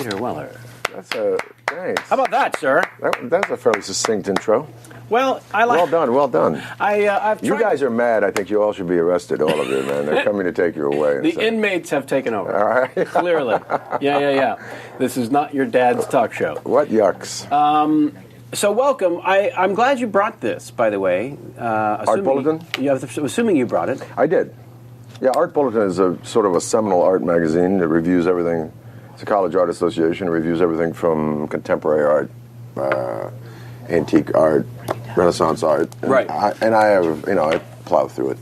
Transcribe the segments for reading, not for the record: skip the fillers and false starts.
Peter Weller. Thanks. How about that, sir? That's a fairly succinct intro. Well, I like. Well done. I've You guys are mad. I think you all should be arrested, all of you, man. They're coming to take you away. The inmates have taken over. All right. Clearly. Yeah. This is not your dad's talk show. What yucks? So welcome. I'm glad you brought this, by the way. Art Bulletin? Assuming you brought it. I did. Yeah, Art Bulletin is a sort of a seminal art magazine that reviews everything. It's a college art association. It reviews everything from contemporary art, antique art, Renaissance art. And right. I plow through it.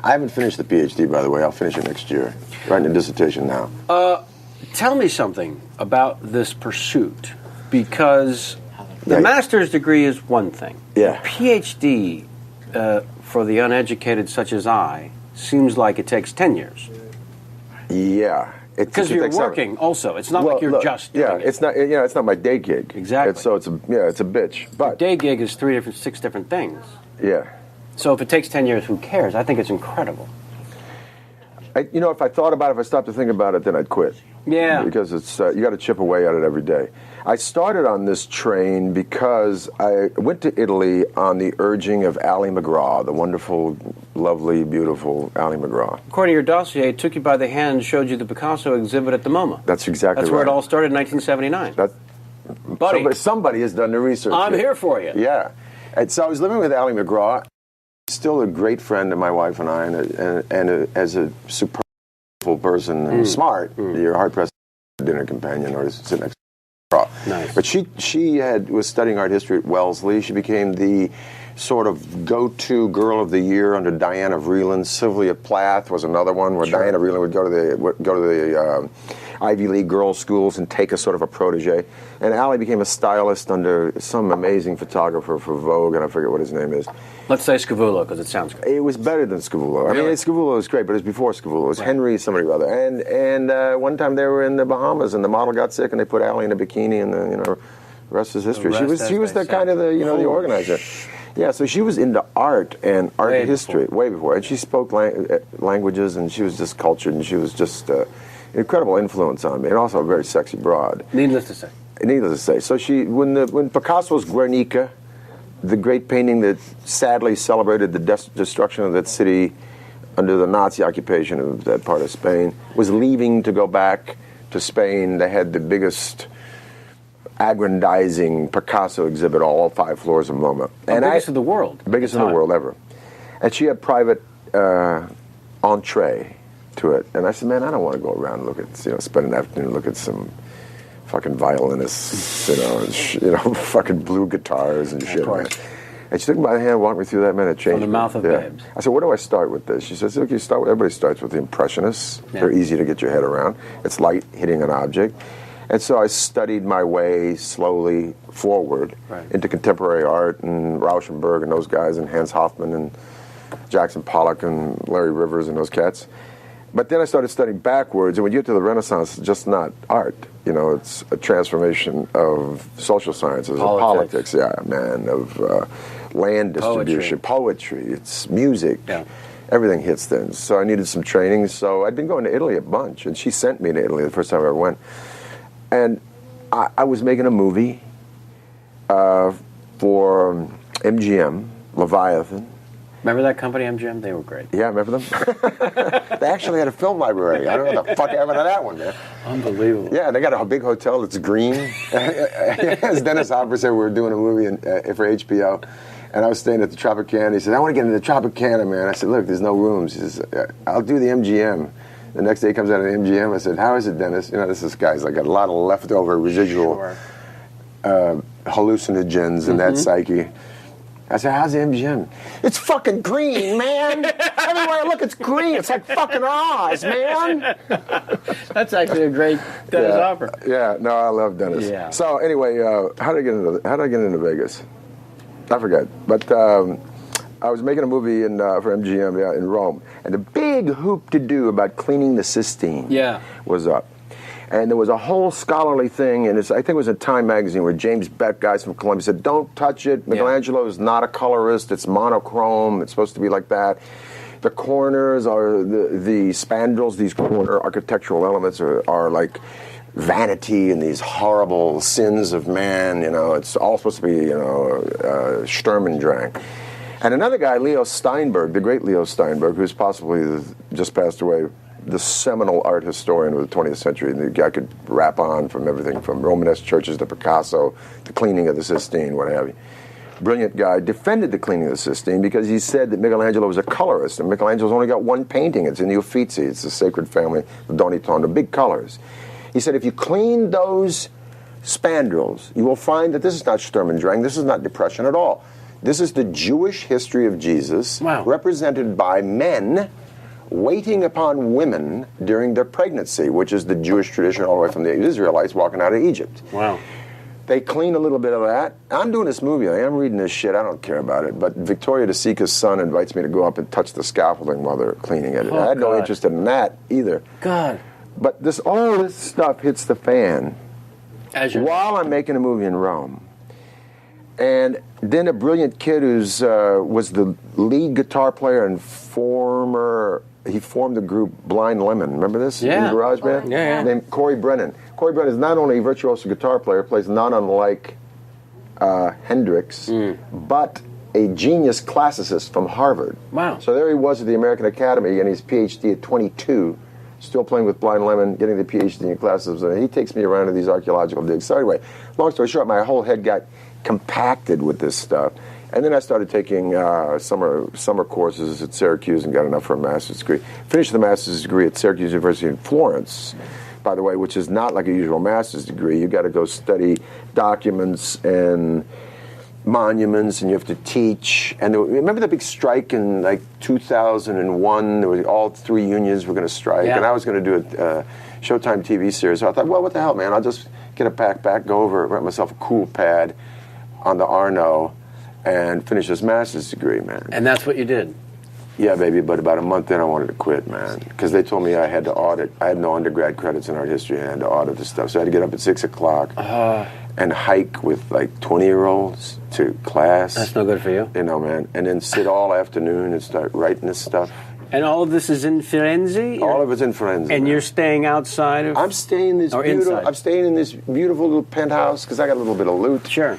I haven't finished the PhD, by the way. I'll finish it next year. Writing a dissertation now. Tell me something about this pursuit, because the master's degree is one thing. Yeah. The PhD, for the uneducated such as I, seems like it takes 10 years. Yeah. Because you're working also. It's not like you're just doing it. It's not. It's not my day gig. Exactly. It's a bitch. But your day gig is six different things. Yeah. So if it takes 10 years, who cares? I think it's incredible. If I thought about it, if I stopped to think about it, then I'd quit. Yeah. Because it's you got to chip away at it every day. I started on this train because I went to Italy on the urging of Ali McGraw, the wonderful, lovely, beautiful Ali McGraw. According to your dossier, it took you by the hand and showed you the Picasso exhibit at the MoMA. That's exactly right. That's where it all started in 1979. Buddy, somebody has done the research. I'm here for you. Yeah. And so I was living with Ali McGraw, still a great friend of my wife and I, and as a superb person and smart, you're hard-pressed dinner companion or sit next to Nice. But she was studying art history at Wellesley. She became the sort of go-to girl of the year under Diana Vreeland. Sylvia Plath was another one where Diana Vreeland would go to the Ivy League girls' schools and take a sort of a protege. And Ali became a stylist under some amazing photographer for Vogue, and I forget what his name is. Let's say Scavullo, because it sounds great. It was better than Scavullo. Really? I mean, Scavullo was great, but it was before Scavullo. It was Henry somebody or other. And one time they were in the Bahamas, and the model got sick, and they put Ali in a bikini, and the rest is history. She was the kind of the organizer. Yeah, so she was into art and art history way before, and she spoke languages, and she was just cultured, and she was just an incredible influence on me, and also a very sexy broad. Needless to say. So when Picasso's Guernica, the great painting that sadly celebrated the destruction of that city under the Nazi occupation of that part of Spain, was leaving to go back to Spain. They had the biggest aggrandizing Picasso exhibit, all 5 floors of MoMA. Biggest in the world. Biggest in the world ever. And she had private entree to it. And I said, man, I don't want to go around and look at, spend an afternoon and look at some fucking violinists, fucking blue guitars and shit, man. And she took me by the hand, walked me through that, man. It changed. From the mouth of babes. I said, where do I start with this? She says, look, everybody starts with the Impressionists. Yeah. They're easy to get your head around. It's light hitting an object. And so I studied my way slowly forward into contemporary art and Rauschenberg and those guys and Hans Hofmann and Jackson Pollak and Larry Rivers and those cats. But then I started studying backwards, and when you get to the Renaissance, it's just not art. It's a transformation of social sciences, of politics, of land distribution, poetry, it's music. Yeah. Everything hits then. So I needed some training. So I'd been going to Italy a bunch, and she sent me to Italy the first time I ever went. And I was making a movie for MGM, Leviathan. Remember that company, MGM? They were great. Yeah, remember them? They actually had a film library. I don't know what the fuck happened to that one, man. Unbelievable. Yeah, they got a big hotel that's green. As Dennis Hopper said, we were doing a movie for HBO, and I was staying at the Tropicana. He said, I want to get into the Tropicana, man. I said, look, there's no rooms. He says, I'll do the MGM. The next day he comes out of the MGM. I said, how is it, Dennis? This guy's like a lot of leftover residual hallucinogens in that psyche. I said, how's the MGM? It's fucking green, man. Everywhere I look, it's green. It's like fucking Oz, man. That's actually a great Dennis Hopper. Yeah, no, I love Dennis. Yeah. So anyway, how did I get into Vegas? I forget. But I was making a movie for MGM in Rome, and the big hoop to do about cleaning the Sistine was up. And there was a whole scholarly thing, and I think it was in Time magazine where James Beck, guys from Columbia, said, don't touch it. Michelangelo is not a colorist. It's monochrome. It's supposed to be like that. The corners are the spandrels, these corner architectural elements are like vanity and these horrible sins of man. It's all supposed to be, Sturm und Drang. And another guy, Leo Steinberg, the great Leo Steinberg, who's possibly just passed away, the seminal art historian of the 20th century. The guy could rap on from everything from Romanesque churches to Picasso, the cleaning of the Sistine, what have you. Brilliant guy, defended the cleaning of the Sistine because he said that Michelangelo was a colorist, and Michelangelo's only got one painting. It's in the Uffizi. It's the Sacred Family of Donatello, big colors. He said if you clean those spandrels, you will find that this is not Sturm und Drang, this is not depression at all. This is the Jewish history of Jesus, represented by men waiting upon women during their pregnancy, which is the Jewish tradition all the way from the Israelites walking out of Egypt. Wow. They clean a little bit of that. I'm doing this movie. I'm reading this shit. I don't care about it. But Victoria De Sica's son invites me to go up and touch the scaffolding while they're cleaning it. I had no interest in that either. God. But all this stuff hits the fan while I'm making a movie in Rome. And then a brilliant kid who's was the lead guitar player and he formed the group Blind Lemon. Remember this? Yeah. In Garage Band? Yeah. Named Corey Brennan. Corey Brennan is not only a virtuoso guitar player, plays not unlike Hendrix, but a genius classicist from Harvard. Wow. So there he was at the American Academy getting his PhD at 22, still playing with Blind Lemon, getting the PhD in classicism. And he takes me around to these archaeological digs. So anyway, long story short, my whole head got compacted with this stuff. And then I started taking summer courses at Syracuse and got enough for a master's degree. Finished the master's degree at Syracuse University in Florence, by the way, which is not like a usual master's degree. You got to go study documents and monuments, and you have to teach. And remember the big strike in like 2001? There was all three unions were going to strike, and I was going to do a Showtime TV series. So I thought, well, what the hell, man? I'll just get a backpack, go over, rent myself a cool pad on the Arno, and finish this master's degree, man. And that's what you did? Yeah, baby, but about a month in, I wanted to quit, man, because they told me I had to audit. I had no undergrad credits in art history, and I had to audit this stuff. So I had to get up at 6 o'clock and hike with, like, 20-year-olds to class. That's no good for you. Man, and then sit all afternoon and start writing this stuff. And all of this is in Firenze? All of it's in Firenze. And you're staying outside of? I'm staying in this beautiful little penthouse, because I got a little bit of loot. Sure.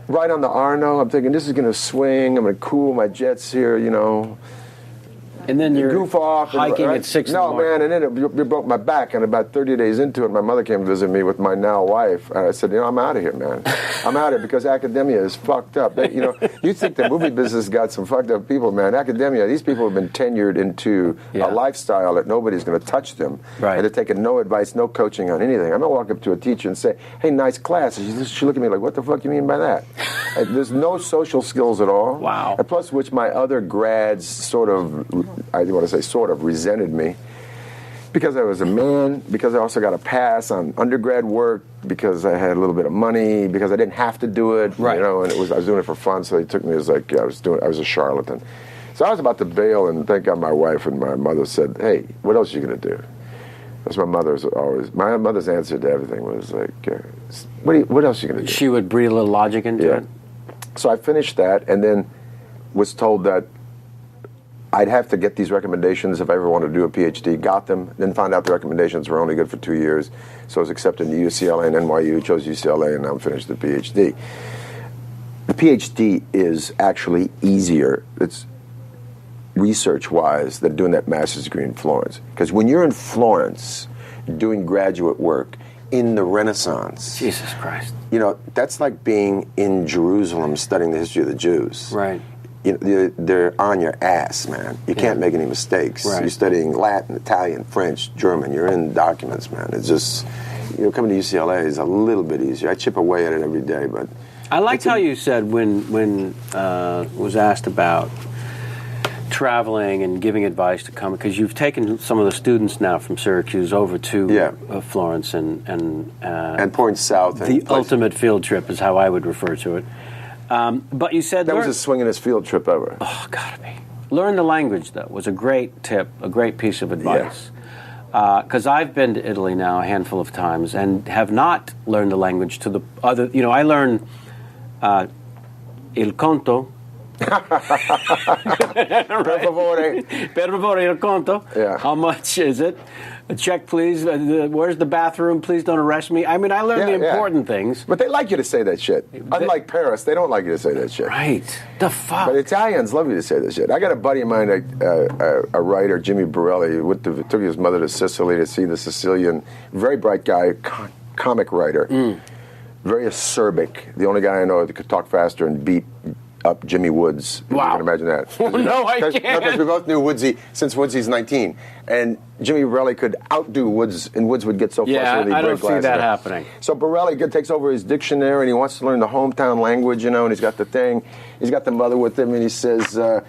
Right on the Arno, I'm thinking, this is going to swing. I'm going to cool my jets here, And then you're goof off hiking at 6 in the morning. No, man, and then it broke my back. And about 30 days into it, my mother came to visit me with my now wife. And I said, I'm out of here, man. I'm out of here because academia is fucked up. You think the movie business got some fucked up people, man. Academia, these people have been tenured into a lifestyle that nobody's going to touch them. Right. And they're taking no advice, no coaching on anything. I'm going to walk up to a teacher and say, hey, nice class. And she look at me like, what the fuck you mean by that? There's no social skills at all. Wow. And plus which my other grads sort of, I want to say sort of, resented me because I was a man, because I also got a pass on undergrad work, because I had a little bit of money, because I didn't have to do it, and I was doing it for fun, so they took me as like I was a charlatan. So I was about to bail, and thank God my wife and my mother said, hey, what else are you going to do? That's my mother's answer to everything was like, what else are you going to do? She would breathe a little logic into it? So I finished that, and then was told that I'd have to get these recommendations if I ever wanted to do a PhD. Got them, then found out the recommendations were only good for 2 years. So I was accepted to UCLA and NYU, chose UCLA, and now I'm finished the PhD. The PhD is actually easier, it's research-wise, than doing that master's degree in Florence. Because when you're in Florence doing graduate work in the Renaissance, Jesus Christ, that's like being in Jerusalem studying the history of the Jews. Right. They're on your ass, man. You can't make any mistakes. Right. You're studying Latin, Italian, French, German. You're in documents, man. It's just, coming to UCLA is a little bit easier. I chip away at it every day, but I liked how you said when was asked about traveling and giving advice to come, because you've taken some of the students now from Syracuse over to Florence and point south. The ultimate field trip is how I would refer to it. But you said that was the swingingest field trip ever. Oh, gotta be. Learn the language, though, was a great tip, a great piece of advice. Because I've been to Italy now a handful of times and have not learned the language to the other. I learned il conto, Per favore. Per favore, il conto. Yeah. How much is it? A check, please. Where's the bathroom? Please don't arrest me. I mean, I learned the important things. But they like you to say that shit. Unlike Paris, they don't like you to say that shit. Right. The fuck? But Italians love you to say that shit. I got a buddy of mine, a writer, Jimmy Borelli, took his mother to Sicily to see the Sicilian, very bright guy, comic writer, very acerbic. The only guy I know that could talk faster and beat up Jimmy Woods. Wow. You can imagine that. No, I can't. Because we both knew Woodsy since Woodsy's 19. And Jimmy Borelli could outdo Woods, and Woods would get so frustrated he'd I don't break glasses. see that happening. So Borelli takes over his dictionary, and he wants to learn the hometown language, and he's got the thing. He's got the mother with him, and he says, io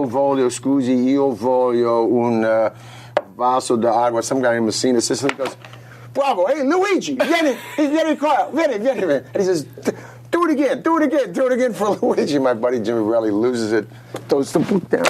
voglio, scusi, io voglio un vaso d'acqua. Some guy in Messina, Sicily goes, bravo, hey, Luigi, vieni qua, vieni. And he says, do it again for Luigi. My buddy Jimmy Borelli loses it, throws the book down.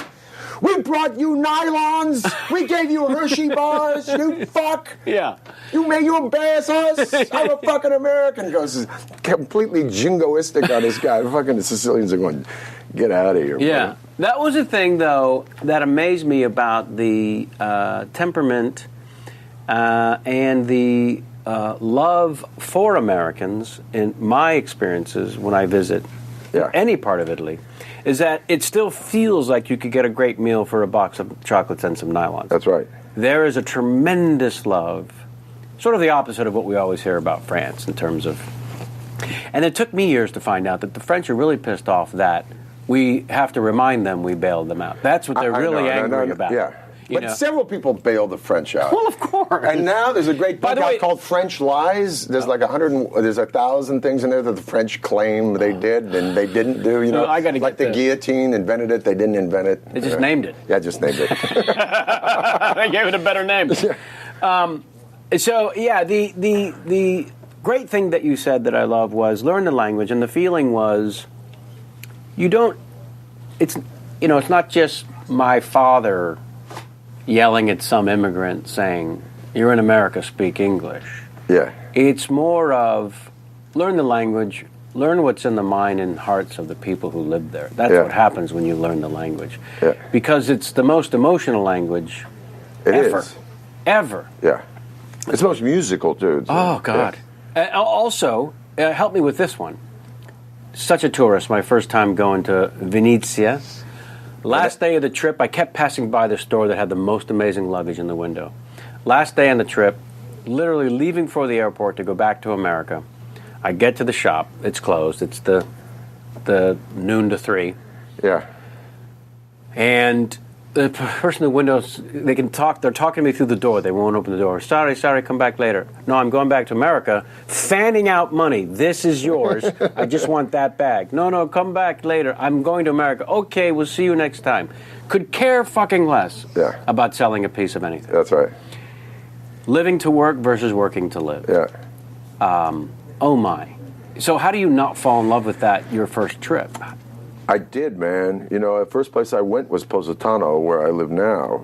We brought you nylons. We gave you Hershey bars. You fuck. Yeah. You embarrass us. I'm a fucking American. Goes completely jingoistic on this guy. Fucking the Sicilians are going, get out of here. Yeah. Buddy. That was a thing, though, that amazed me about the temperament and the love for Americans in my experiences when I visit any part of Italy, is that it still feels like you could get a great meal for a box of chocolates and some nylons. That's right. There is a tremendous love, sort of the opposite of what we always hear about France in terms of... And it took me years to find out that the French are really pissed off that we have to remind them we bailed them out. That's what they're really angry about. Yeah. But several people bailed the French out. Well, of course. And now there's a great book out called French Lies. There's like 1,000 things in there that the French claim they did and they didn't do. You know, I gotta like the guillotine, invented it, they didn't invent it. They just named it. Yeah, just named it. They gave it a better name. The great thing that you said that I love was learn the language, and the feeling was it's not just my father yelling at some immigrant saying, you're in America, speak English. Yeah. It's more of learn the language, learn what's in the mind and hearts of the people who live there. That's what happens when you learn the language. Yeah. Because it's the most emotional language ever. Ever. Yeah. It's the most musical, too. Oh, God. Yeah. Also, help me with this one. Such a tourist, my first time going to Venezia. Last day of the trip, I kept passing by the store that had the most amazing luggage in the window. Last day on the trip, literally leaving for the airport to go back to America. I get to the shop. It's closed. It's the noon to 3. Yeah. And the person in the windows, they can talk. They're talking to me through the door. They won't open the door. Sorry, come back later. No, I'm going back to America. Fanning out money. This is yours. I just want that bag. No, come back later. I'm going to America. Okay, we'll see you next time. Could care fucking less about selling a piece of anything. That's right. Living to work versus working to live. Yeah. Oh my. So how do you not fall in love with that your first trip? I did, man. The first place I went was Positano, where I live now.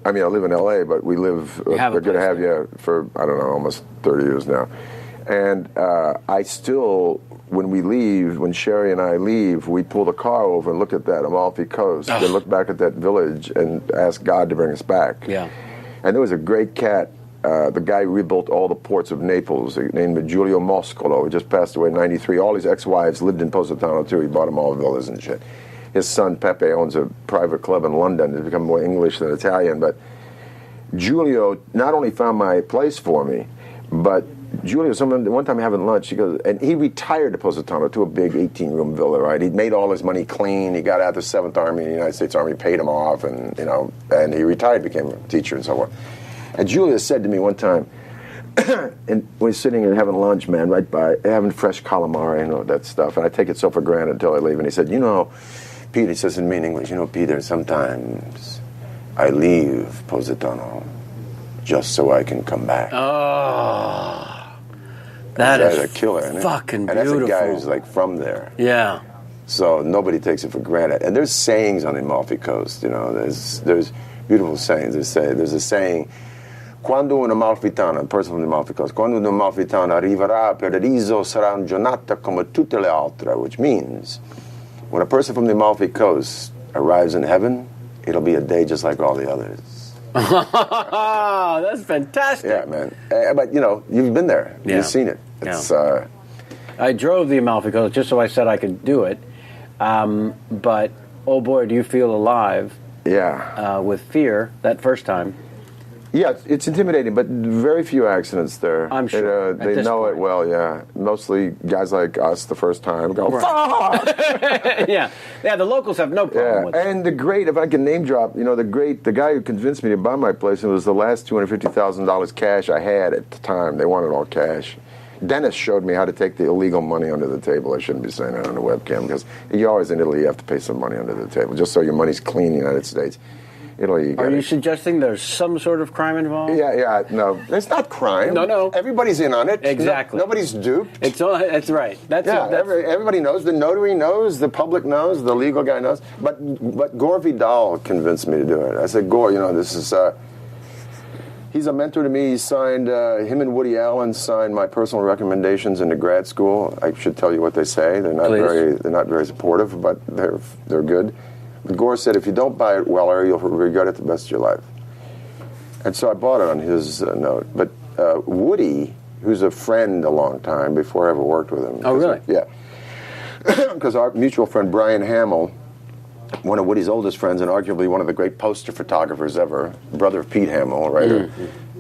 I live in L.A., but we live. We're going to have for almost 30 years now. And I still, when we leave, when Sherry and I leave, we pull the car over and look at that Amalfi Coast, and look back at that village, and ask God to bring us back. Yeah. And there was a great cat. The guy rebuilt all the ports of Naples, named Giulio Moscolo. He just passed away in 93. All his ex-wives lived in Positano, too. He bought them all villas and shit. His son, Pepe, owns a private club in London. He's become more English than Italian. But Giulio not only found my place for me, but Giulio, one time having lunch, he goes, and he retired to Positano to a big 18-room villa, right? He'd made all his money clean. He got out the 7th Army, the United States Army paid him off, and he retired, became a teacher and so on. And Julia said to me one time, and we're sitting and having lunch, man, right by, having fresh calamari and all that stuff, and I take it so for granted until I leave. And he said, Peter, he says to me in English, Peter, sometimes I leave Positano just so I can come back. Oh, that's a killer, isn't it? Fucking beautiful. And that's a guy who's like from there. Yeah. So nobody takes it for granted. And there's sayings on the Amalfi Coast, there's beautiful sayings. There's a saying, Quando un amalfitano, a person from the Amalfi Coast, quando un amalfitano arriverà a Paradiso sarà una giornata come tutte le altre, which means when a person from the Amalfi Coast arrives in heaven, it'll be a day just like all the others. That's fantastic. Yeah, man. But, you've been there. Yeah. You've seen it. It's, I drove the Amalfi Coast just so I said I could do it. But, oh boy, do you feel alive with fear that first time. Yeah, it's intimidating, but very few accidents there. I'm sure. They know it well, yeah. Mostly guys like us the first time go, fuck! Yeah, the locals have no problem with it. And if I can name drop, the guy who convinced me to buy my place, it was the last $250,000 cash I had at the time. They wanted all cash. Dennis showed me how to take the illegal money under the table. I shouldn't be saying that on the webcam, because you always in Italy, you have to pay some money under the table, just so your money's clean in the United States. Italy, Are you suggesting there's some sort of crime involved? Yeah, no. It's not crime. No. Everybody's in on it. Exactly. Nobody's duped. That's right. Everybody knows. The notary knows. The public knows. The legal guy knows. But Gore Vidal convinced me to do it. I said, Gore, this is... he's a mentor to me. He signed... him and Woody Allen signed my personal recommendations into grad school. I should tell you what they say. They're not very supportive, but they're good. But Gore said, if you don't buy it, Weller, you'll regret it the rest of your life. And so I bought it on his note. But Woody, who's a friend a long time before I ever worked with him. Oh, really? Yeah. Because our mutual friend, Brian Hamill, one of Woody's oldest friends and arguably one of the great poster photographers ever, brother of Pete Hamill, writer,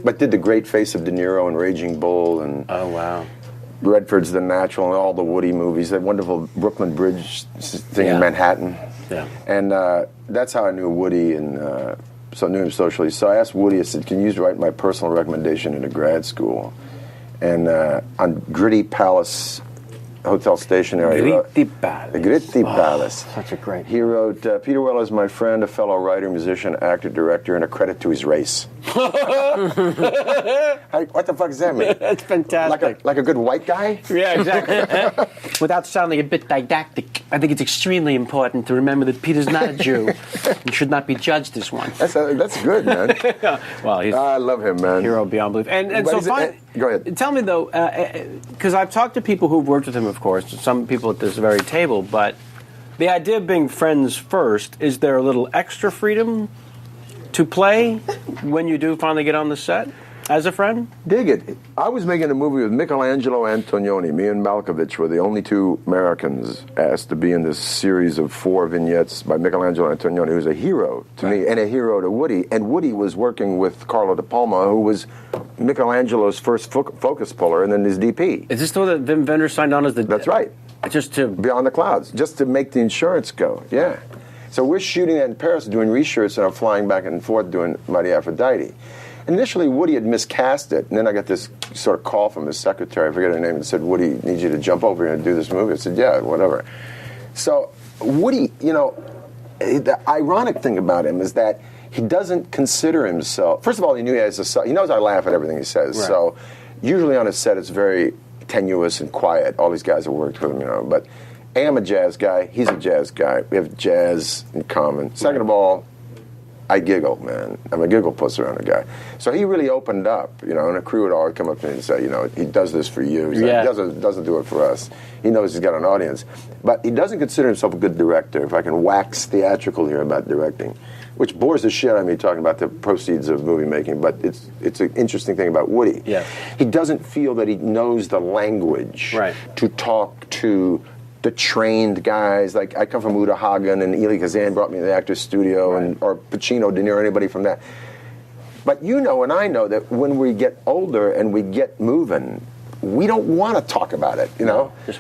but did the great face of De Niro and Raging Bull and... Oh, wow. Redford's The Natural and all the Woody movies, that wonderful Brooklyn Bridge thing in Manhattan. Yeah. And that's how I knew Woody and so I knew him socially. So I asked Woody, I said, can you write my personal recommendation into grad school? And on Gritty Palace Hotel stationery. Gritty Palace. The Gritty Palace. Such a great. He wrote, Peter Weller is my friend, a fellow writer, musician, actor, director, and a credit to his race. What the fuck does that mean? That's fantastic. Like a good white guy? Yeah, exactly. Without sounding a bit didactic, I think it's extremely important to remember that Peter's not a Jew and should not be judged as one. That's good, man. Well, I love him, man. Hero beyond belief. And so go ahead. Tell me, though, because I've talked to people who've worked with him, of course, some people at this very table, but the idea of being friends first, is there a little extra freedom to play when you do finally get on the set as a friend? Dig it. I was making a movie with Michelangelo Antonioni. Me and Malkovich were the only two Americans asked to be in this series of 4 vignettes by Michelangelo Antonioni, who's a hero to me and a hero to Woody. And Woody was working with Carlo De Palma, who was Michelangelo's first focus puller and then his DP. Is this the one that Wim Wenders signed on as the... That's right. Just to... Beyond the Clouds, just to make the insurance go, yeah. So we're shooting that in Paris, doing reshoots, and I'm flying back and forth doing Mighty Aphrodite. Initially, Woody had miscast it, and then I got this sort of call from his secretary, I forget her name, and said, Woody needs you to jump over here and do this movie. I said, yeah, whatever. So Woody, the ironic thing about him is that he doesn't consider himself, first of all, he knows I laugh at everything he says, right. So usually on a set it's very tenuous and quiet, all these guys have worked with him, but I'm a jazz guy, he's a jazz guy, we have jazz in common. Second of all, I giggle, man. I'm a giggle puss around a guy. So he really opened up, and a crew would always come up to me and say, he does this for you. He doesn't do it for us. He knows he's got an audience. But he doesn't consider himself a good director, if I can wax theatrical here about directing, which bores the shit out of me talking about the proceeds of movie making, but it's an interesting thing about Woody. Yeah. He doesn't feel that he knows the language to talk to the trained guys, like I come from Uta Hagen and Eli Kazan brought me to the Actors Studio, or Pacino, De Niro, anybody from that. But and I know that when we get older and we get moving, we don't want to talk about it,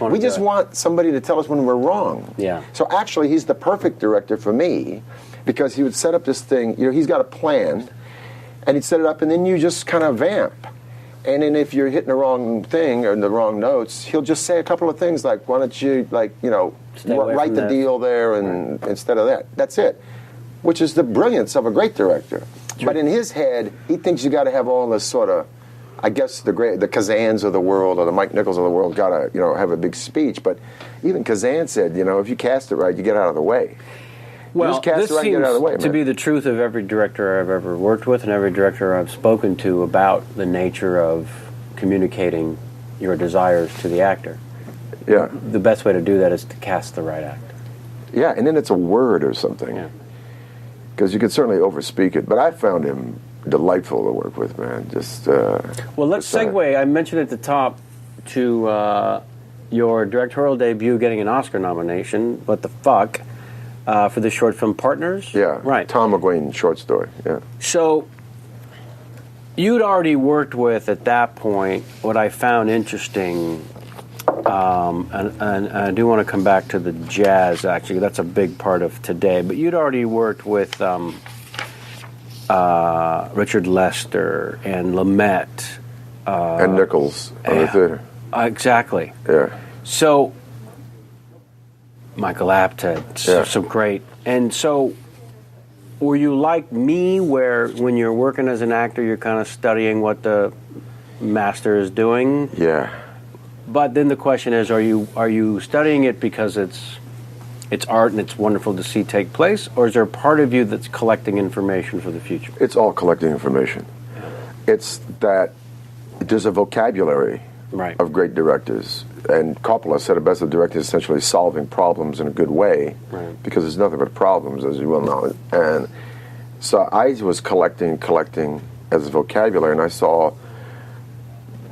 We just want somebody to tell us when we're wrong. Yeah. So actually, he's the perfect director for me, because he would set up this thing, he's got a plan, and he'd set it up, and then you just kind of vamp. And then if you're hitting the wrong thing or the wrong notes, he'll just say a couple of things like, why don't you, write the deal there and instead of that. That's it. Which is the brilliance of a great director. Sure. But in his head, he thinks you got to have all this sort of, I guess the Kazans of the world or the Mike Nichols of the world got to, have a big speech. But even Kazan said, if you cast it right, you get out of the way. Well, just cast this it right and seems get it out of the way, to man. be the truth of every director I've ever worked with and every director I've spoken to about the nature of communicating your desires to the actor. Yeah. The best way to do that is to cast the right actor. Yeah, and then it's a word or something. Yeah. Because you can certainly overspeak it. But I found him delightful to work with, man. Just well, let's segue. I mentioned at the top to your directorial debut getting an Oscar nomination. What the fuck? For the short film Partners? Yeah. Right. Tom McGuane short story. Yeah. So you'd already worked with, at that point, what I found interesting, and I do want to come back to the jazz, actually. That's a big part of today. But you'd already worked with Richard Lester and Lumet. And Nichols on the theater. Exactly. Yeah. So, Michael Apted, some great. And so, were you like me, where when you're working as an actor, you're kind of studying what the master is doing? Yeah. But then the question is, are you studying it because it's art and it's wonderful to see take place, or is there a part of you that's collecting information for the future? It's all collecting information. It's that there's a vocabulary of great directors. And Coppola said it best, the director is essentially solving problems in a good way, because there's nothing but problems, as you well know. And so I was collecting as a vocabulary, and I saw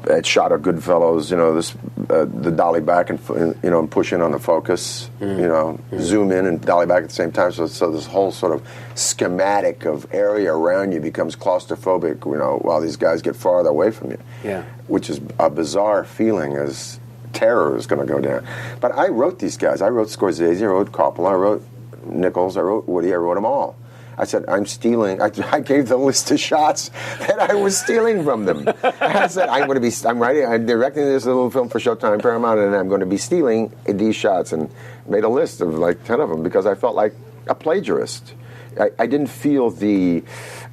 a shot of Goodfellas, this the dolly back and and push in on the focus, zoom in and dolly back at the same time. So this whole sort of schematic of area around you becomes claustrophobic, while these guys get farther away from you. Yeah, which is a bizarre feeling as terror is going to go down. But I wrote these guys. I wrote Scorsese, I wrote Coppola, I wrote Nichols, I wrote Woody, I wrote them all. I said, I'm stealing. I gave them a list of shots that I was stealing from them. I said, I'm directing this little film for Showtime Paramount, and I'm going to be stealing these shots, and made a list of like 10 of them because I felt like a plagiarist. I didn't feel the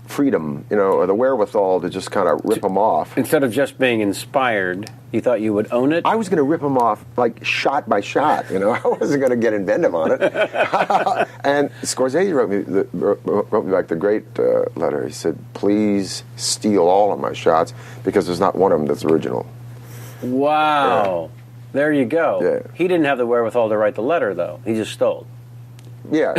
freedom, or the wherewithal to just kind of rip them off. Instead of just being inspired, you thought you would own it? I was going to rip them off like shot by shot, I wasn't going to get inventive on it. And Scorsese wrote me back the great letter. He said, please steal all of my shots because there's not one of them that's original. Wow. Yeah. There you go. Yeah. He didn't have the wherewithal to write the letter, though. He just stole. Yeah,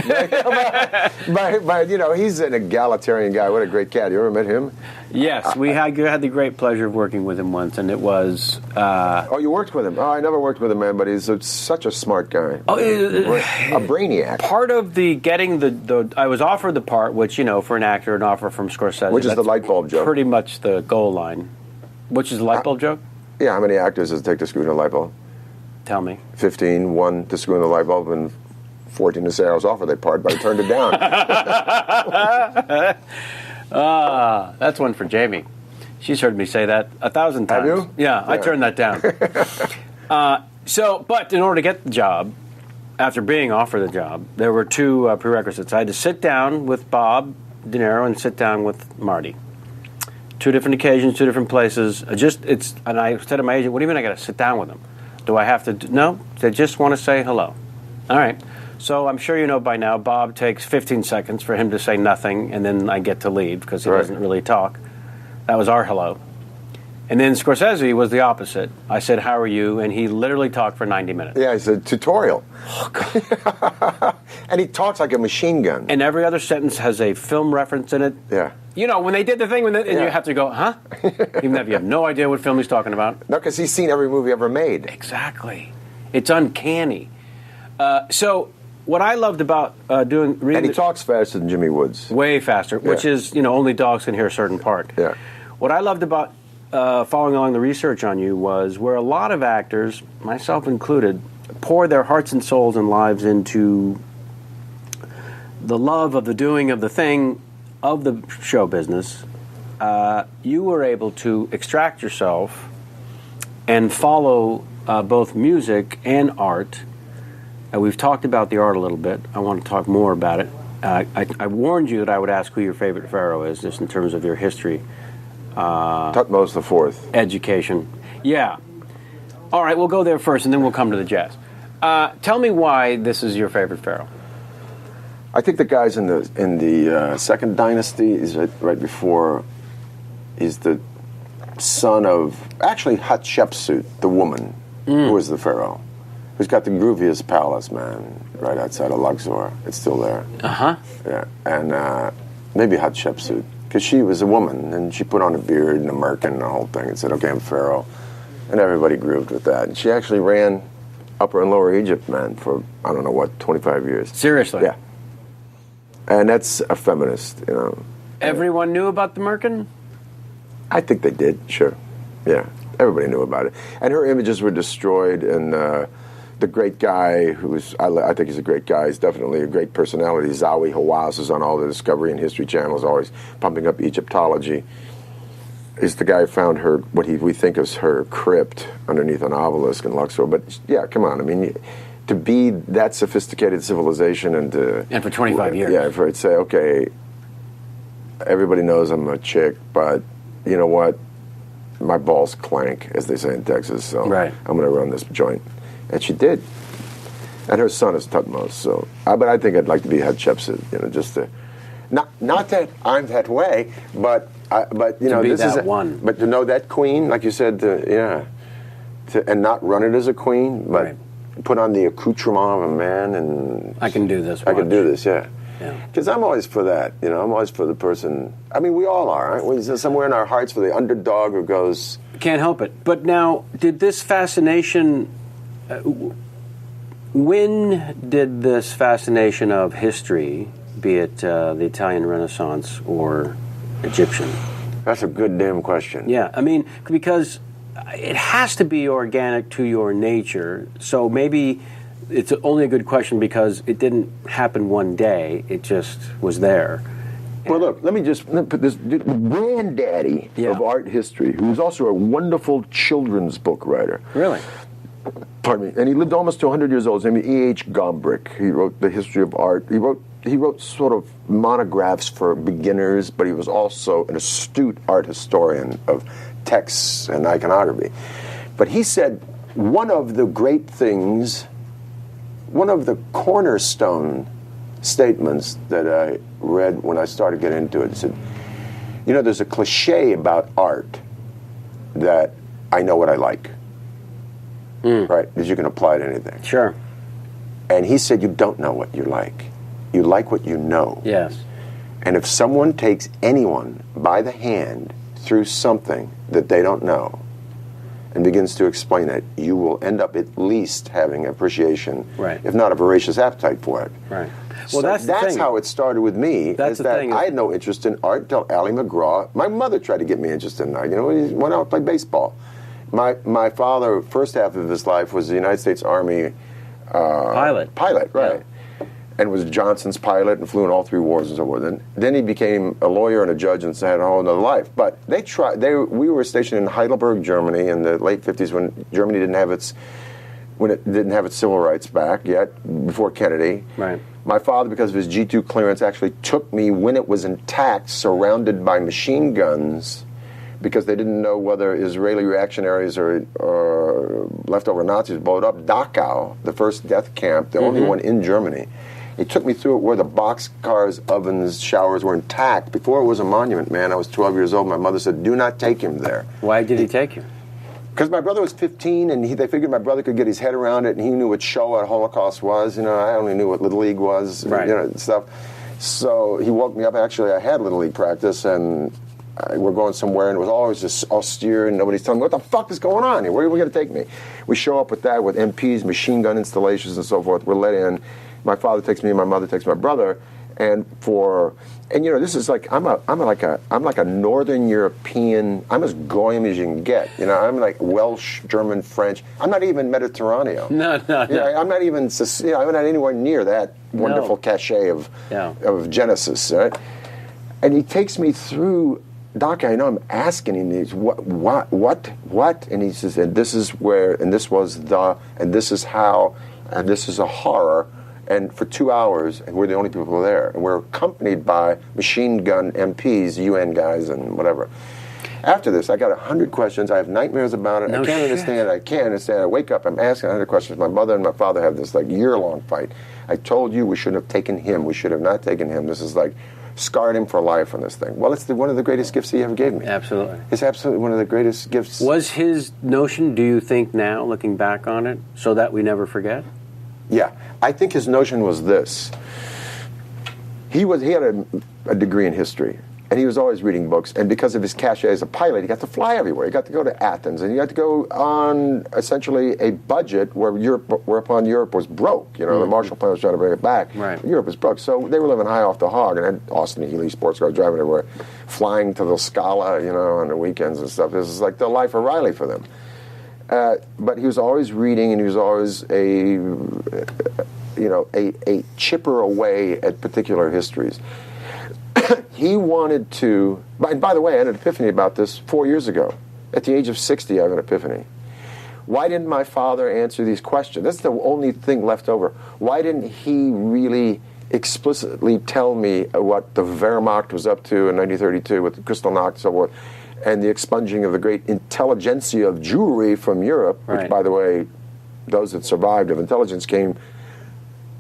but he's an egalitarian guy. What a great cat! You ever met him? Yes, we had the great pleasure of working with him once, and it was. Oh, you worked with him? Oh, I never worked with him, man. But he's such a smart guy. Oh, a brainiac. Part of the getting the I was offered the part, which for an actor, an offer from Scorsese, which is the light bulb joke. Pretty much the goal line. Which is the light bulb joke? Yeah, how many actors does it take to screw in a light bulb? Tell me. 15, 1 to screw in the light bulb, and 14 to say I was offered that part, but I turned it down. That's one for Jamie. She's heard me say that 1,000 times. Have you? Yeah, I turned that down. But in order to get the job, after being offered the job, there were two prerequisites. I had to sit down with Bob De Niro and sit down with Marty. 2 different occasions, 2 different places. And I said to my agent, "What do you mean I got to sit down with them? Do I have to?" No, they just want to say hello. All right. So I'm sure you know by now, Bob takes 15 seconds for him to say nothing, and then I get to leave because he doesn't really talk. That was our hello. And then Scorsese was the opposite. I said, "How are you?" And he literally talked for 90 minutes. Yeah, it's a tutorial. Oh, God. And he talks like a machine gun. And every other sentence has a film reference in it. Yeah. When they did the thing, and you have to go, huh? Even if you have no idea what film he's talking about. No, because he's seen every movie ever made. Exactly. It's uncanny. So what I loved about reading... And he talks faster than Jimmy Woods. Way faster, which is, only dogs can hear a certain part. Yeah. What I loved about following along the research on you was where a lot of actors, myself included, pour their hearts and souls and lives into the love of the doing of the thing of the show business. You were able to extract yourself and follow both music and art. We've talked about the art a little bit. I want to talk more about it. I warned you that I would ask who your favorite pharaoh is, just in terms of your history. Thutmose IV. Education. Yeah. All right, we'll go there first, and then we'll come to the jazz. Tell me why this is your favorite pharaoh. I think the guy's in the second dynasty is right before. He's the son of actually Hatshepsut, the woman who was the pharaoh, who's got the grooviest palace, man, right outside of Luxor. It's still there. Yeah, and maybe Hatshepsut, because she was a woman and she put on a beard and a merkin and the whole thing and said, "Okay, I'm pharaoh," and everybody grooved with that. And she actually ran Upper and Lower Egypt, man, for I don't know what 25 years. Seriously? Yeah. And that's a feminist, you know. Everyone knew about the merkin? I think they did, sure. Yeah, everybody knew about it. And her images were destroyed, and the great guy I think he's a great guy, he's definitely a great personality, Zawi Hawass, is on all the Discovery and History channels, always pumping up Egyptology, is the guy who found her, what we think is her crypt underneath an obelisk in Luxor. But, yeah, come on, I mean, to be that sophisticated civilization and for 25 years. Yeah, for it to say, okay, everybody knows I'm a chick, but you know what? My balls clank, as they say in Texas, so I'm going to run this joint. And she did. And her son is Tutmos, so... but I think I'd like to be Hatshepsut, you know, just to... Not that I'm that way, but you know, this is one. But to know that queen, like you said, and not run it as a queen, but put on the accoutrement of a man, and... I can do this. I can do this, yeah. Yeah. Because I'm always for that, you know. I'm always for the person. I mean, we all are, aren't we? There's somewhere in our hearts for the underdog who goes. Can't help it. But now, did this fascination? When did this fascination of history, be it the Italian Renaissance or Egyptian? That's a good damn question. Yeah, I mean, because it has to be organic to your nature. So maybe. It's only a good question because it didn't happen one day. It just was there. Well, look, let me put this granddaddy of art history, who was also a wonderful children's book writer. Really? Pardon me. And he lived almost to 100 years old. His name is E.H. Gombrich. He wrote the history of art. He wrote sort of monographs for beginners, but he was also an astute art historian of texts and iconography. But he said one of the cornerstone statements that I read when I started getting into it, said, you know, there's a cliche about art that I know what I like, right? Because you can apply to anything. Sure. And he said, you don't know what you like. You like what you know. Yes. And if someone takes anyone by the hand through something that they don't know, and begins to explain it, you will end up at least having appreciation, if not a voracious appetite for it. Right. Well, so that's how it started with me. That's I had no interest in art until Ally McGraw. My mother tried to get me interested in art. You know, he went out and played baseball. My father, first half of his life, was the United States Army pilot. Pilot, right. Yeah. And was Johnson's pilot and flew in all three wars and so forth. And then he became a lawyer and a judge and had a whole other life. But we were stationed in Heidelberg, Germany, in the late 50s when Germany didn't have its civil rights back yet, before Kennedy. Right. My father, because of his G2 clearance, actually took me when it was intact, surrounded by machine guns, because they didn't know whether Israeli reactionaries or leftover Nazis blew it up. Dachau, the first death camp, the only one in Germany. He took me through it where the boxcars, ovens, showers were intact. Before it was a monument, man, I was 12 years old. My mother said, do not take him there. Why did he take you? Because my brother was 15, and they figured my brother could get his head around it, and he knew what Shoah, Holocaust was. You know, I only knew what Little League was, you know, stuff. So he woke me up. Actually, I had Little League practice, and we're going somewhere, and it was always just austere, and nobody's telling me, what the fuck is going on here? Where are we going to take me? We show up with that, with MPs, machine gun installations, and so forth. We're let in. My father takes me, and my mother takes my brother, and you know, this is like I'm like a Northern European. I'm as goyim as you can get. You know, I'm like Welsh, German, French. I'm not even Mediterranean. No. I'm not even. You know, I'm not anywhere near that wonderful cachet of Genesis. Right? And he takes me through Dachau. I know I'm asking him, what? And he says, and this is where, and this was and this is how, and this is a horror. And for 2 hours, and we're the only people there. And we're accompanied by machine gun MPs, UN guys, and whatever. After this, I got 100 questions. I have nightmares about it. I can't understand it. I can't understand it. I wake up, I'm asking 100 questions. My mother and my father have this like year-long fight. I told you we shouldn't have taken him. We should have not taken him. This is like scarred him for life on this thing. Well, it's one of the greatest gifts he ever gave me. Absolutely. It's absolutely one of the greatest gifts. Was his notion, do you think now, looking back on it, so that we never forget? Yeah. I think his notion was this. He had a degree in history, and he was always reading books, and because of his cachet as a pilot, he got to fly everywhere. He got to go to Athens, and he got to go on essentially a budget whereupon Europe was broke. You know, the Marshall Plan was trying to bring it back. Right. Europe was broke, so they were living high off the hog, and had Austin Healey sports car driving everywhere, flying to the Scala, you know, on the weekends and stuff. This is like the life of Riley for them. But he was always reading, and he was always a chipper away at particular histories. He wanted to, and by the way, I had an epiphany about this 4 years ago. At the age of 60, I have an epiphany. Why didn't my father answer these questions? That's the only thing left over. Why didn't he really explicitly tell me what the Wehrmacht was up to in 1932 with the Kristallnacht and so forth, and the expunging of the great intelligentsia of Jewry from Europe, which, by the way, those that survived of intelligence came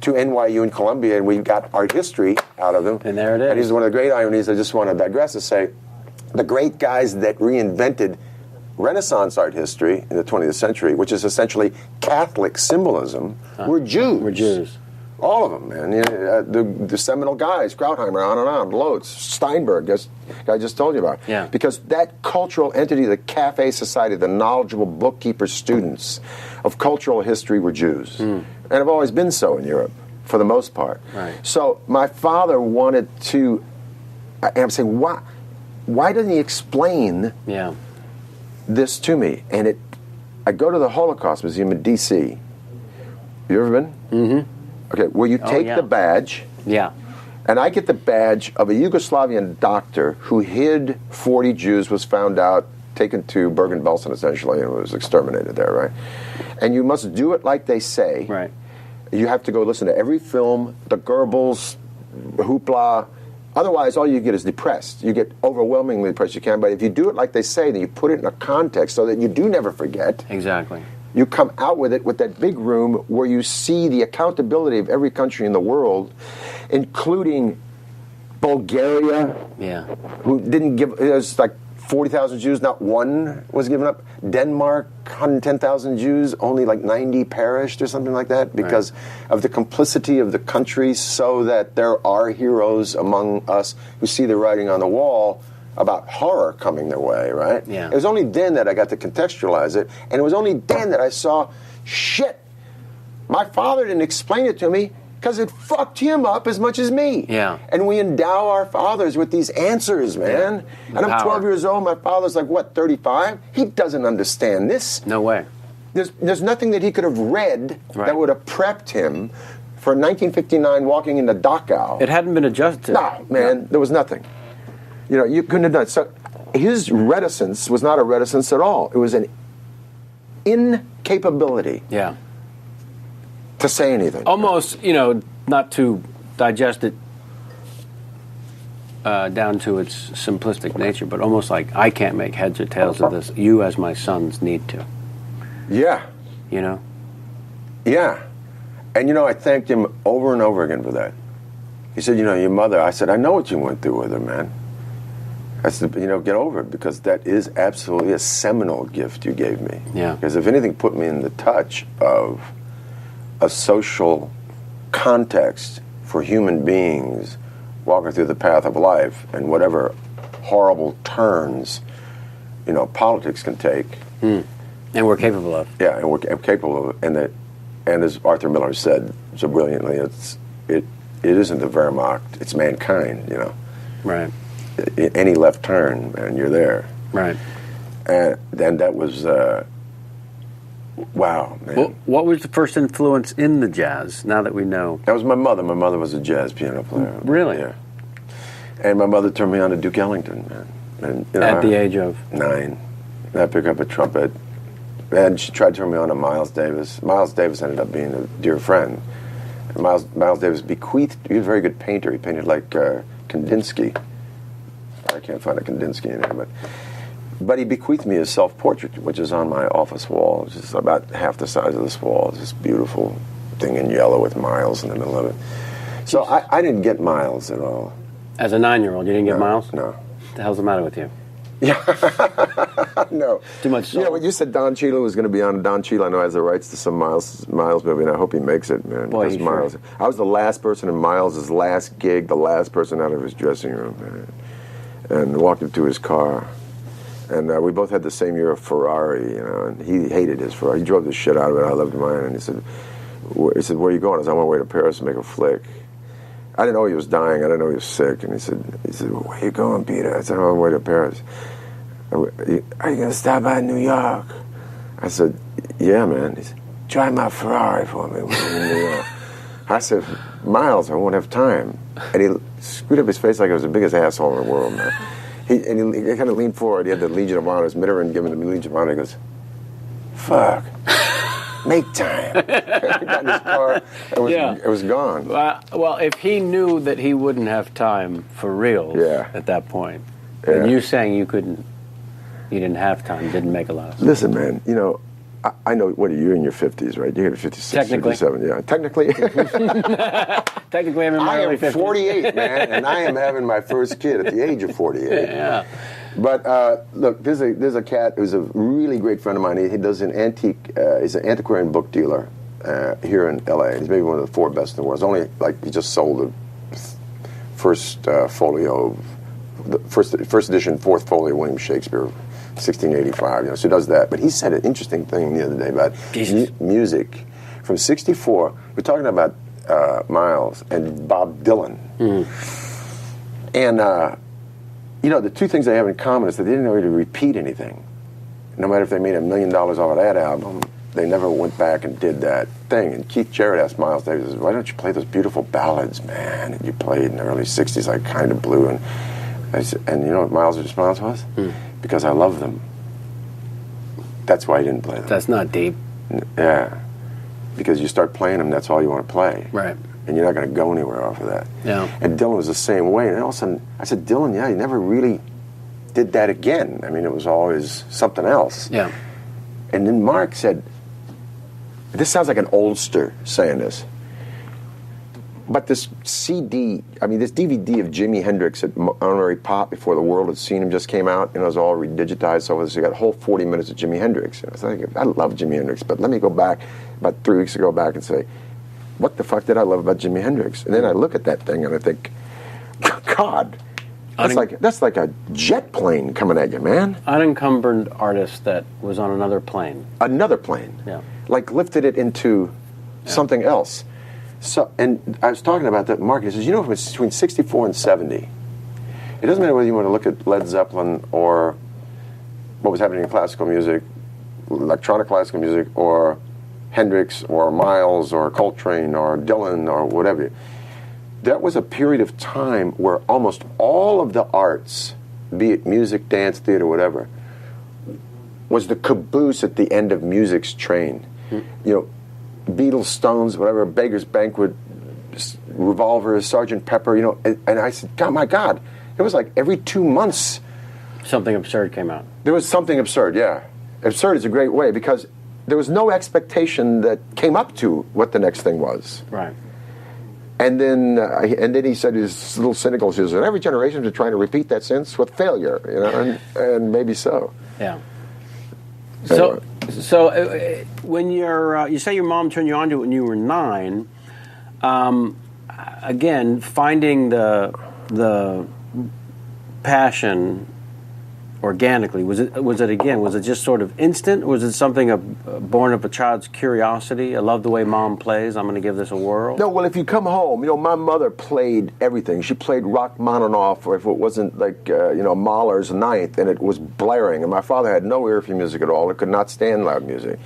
to NYU in Columbia, and we got art history out of them. And there it is. And he's one of the great ironies. I just want to digress to say, the great guys that reinvented Renaissance art history in the 20th century, which is essentially Catholic symbolism, were Jews. Were Jews. All of them, man. You know, the seminal guys, Krautheimer, on and on, Lotz, Steinberg, I just told you about. Yeah. Because that cultural entity, the Cafe Society, the knowledgeable bookkeeper students of cultural history were Jews. And have always been so in Europe, for the most part. Right. So my father wanted to, and I'm saying, why doesn't he explain this to me? And I go to the Holocaust Museum in D.C. You ever been? Mm-hmm. Okay, where you take the badge. Yeah. And I get the badge of a Yugoslavian doctor who hid 40 Jews, was found out, taken to Bergen-Belsen essentially, and was exterminated there, right? And you must do it like they say. Right. You have to go listen to every film, the Goebbels, hoopla. Otherwise, all you get is depressed. You get overwhelmingly depressed. You can, but if you do it like they say, then you put it in a context so that you do never forget. Exactly. You come out with it with that big room where you see the accountability of every country in the world, including Bulgaria, who didn't give, it was like 40,000 Jews, not one was given up. Denmark, 110,000 Jews, only like 90 perished or something like that because of the complicity of the country, so that there are heroes among us who see the writing on the wall about horror coming their way, right? Yeah. It was only then that I got to contextualize it, and it was only then that I saw, shit, my father didn't explain it to me because it fucked him up as much as me. Yeah. And we endow our fathers with these answers, man. And I'm 12 years old, my father's like, what, 35? He doesn't understand this. No way. There's nothing that he could have read that would have prepped him for 1959 walking into Dachau. It hadn't been adjusted. No, man, there was nothing. You know, you couldn't have done it. So his reticence was not a reticence at all. It was an incapability to say anything. Almost, you know, not to digest it down to its simplistic nature, but almost like, I can't make heads or tails of this. You, as my sons, need to. Yeah. You know? Yeah. And, you know, I thanked him over and over again for that. He said, you know, your mother, I said, I know what you went through with her, man. I said, you know, get over it, because that is absolutely a seminal gift you gave me. Yeah. Because if anything put me in the touch of a social context for human beings walking through the path of life, and whatever horrible turns, you know, politics can take. And we're capable of. Yeah, and we're capable of it. And as Arthur Miller said so brilliantly, it isn't the Wehrmacht, it's mankind, you know. Right. Any left turn, and you're there. Right. And then that was, wow, man. Well, what was the first influence in the jazz, now that we know? That was my mother. My mother was a jazz piano player. Really? Yeah. And my mother turned me on to Duke Ellington, man. And, you know, at the age of? 9. And I picked up a trumpet. And she tried to turn me on to Miles Davis. Miles Davis ended up being a dear friend. And Miles Davis bequeathed, he was a very good painter. He painted like Kandinsky. I can't find a Kandinsky in there, but he bequeathed me his self-portrait, which is on my office wall. It's just about half the size of this wall. It's just beautiful thing in yellow with Miles in the middle of it. So I didn't get Miles at all. As a 9-year-old, you didn't get Miles? No. What the hell's the matter with you? Yeah. No. Too much soul. You know, when you said Don Cheadle was going to be on, Don Cheadle, I know, has the rights to some Miles movie, and I hope he makes it, man. Boy, Miles. Sure. I was the last person in Miles' last gig, the last person out of his dressing room, man, and walked him to his car. And we both had the same year of Ferrari, you know, and he hated his Ferrari. He drove the shit out of it. I loved mine. And he said, where are you going? I said, I'm on my way to Paris to make a flick. I didn't know he was dying. I didn't know he was sick. And he said, well, where are you going, Peter? I said, I'm on my way to Paris. Are you going to stop by New York? I said, yeah, man. He said, drive my Ferrari for me. I said, Miles, I won't have time. And he screwed up his face like I was the biggest asshole in the world, man. He kind of leaned forward. He had the Legion of Honor. His Mitterrand gave him the Legion of Honor. He goes, fuck. Make time. Got in his car. It was gone. Well, if he knew that he wouldn't have time for reals at that point, then you saying you didn't have time didn't make a lot of sense. Listen, man, you know, I know, what are you in your 50s, right? You're in 56, Technically. 57, yeah. Technically. Technically, I'm in my early 50s. I am 48, man, and I am having my first kid at the age of 48. Yeah. But look, there's a cat who's a really great friend of mine. He does an he's an antiquarian book dealer here in L.A. He's maybe one of the 4 best in the world. It's only, he just sold the first folio, the first edition, 4th folio of William Shakespeare, 1685. You know, so he does that. But he said an interesting thing the other day about music. From 64, we're talking about Miles and Bob Dylan. And you know, the two things they have in common is that they didn't really repeat anything. No matter if they made $1 million off of that album, they never went back and did that thing. And Keith Jarrett asked Miles Davis, why don't you play those beautiful ballads, man, that you played in the early 60s, like Kind of Blue? And you know what Miles' response was? Because I love them. That's why he didn't play them. That's not deep. Yeah. Because you start playing them, that's all you want to play. Right. And you're not going to go anywhere off of that. Yeah. And Dylan was the same way. And all of a sudden, I said, Dylan, he never really did that again. I mean, it was always something else. Yeah. And then Mark said, this sounds like an oldster saying this, but this DVD of Jimi Hendrix at Honorary Pop before the world had seen him just came out, and it was all redigitized. So you got a whole 40 minutes of Jimi Hendrix. And I was thinking, I love Jimi Hendrix, but let me go back about 3 weeks ago and say, what the fuck did I love about Jimi Hendrix? And then I look at that thing and I think, God, that's like a jet plane coming at you, man. Unencumbered artist that was on another plane. Another plane. Yeah. Like lifted it into something else. So, and I was talking about that, Mark, he says, you know, if it's between 64 and 70, it doesn't matter whether you want to look at Led Zeppelin or what was happening in classical music, electronic classical music, or Hendrix or Miles or Coltrane or Dylan or whatever. That was a period of time where almost all of the arts, be it music, dance, theater, whatever, was the caboose at the end of music's train. You know, Beatles, Stones, whatever, Beggar's Banquet, Revolver, Sgt. Pepper, you know, and I said, God, my God, it was like every 2 months something absurd came out. There was something absurd, yeah. Absurd is a great way because there was no expectation that came up to what the next thing was. Right. And then he said, he's a little cynical, he says, and every generation is trying to repeat that since with failure, you know, and maybe so. Yeah. Anyway. So when you say your mom turned you on to it when you were 9, again, finding the passion organically, was it just sort of instant, or was it something born of a child's curiosity? I love the way Mom plays, I'm going to give this a whirl. No, well, if you come home, you know, my mother played everything. She played Rachmaninoff, or if it wasn't like, Mahler's Ninth, and it was blaring, and my father had no ear for music at all. It could not stand loud music.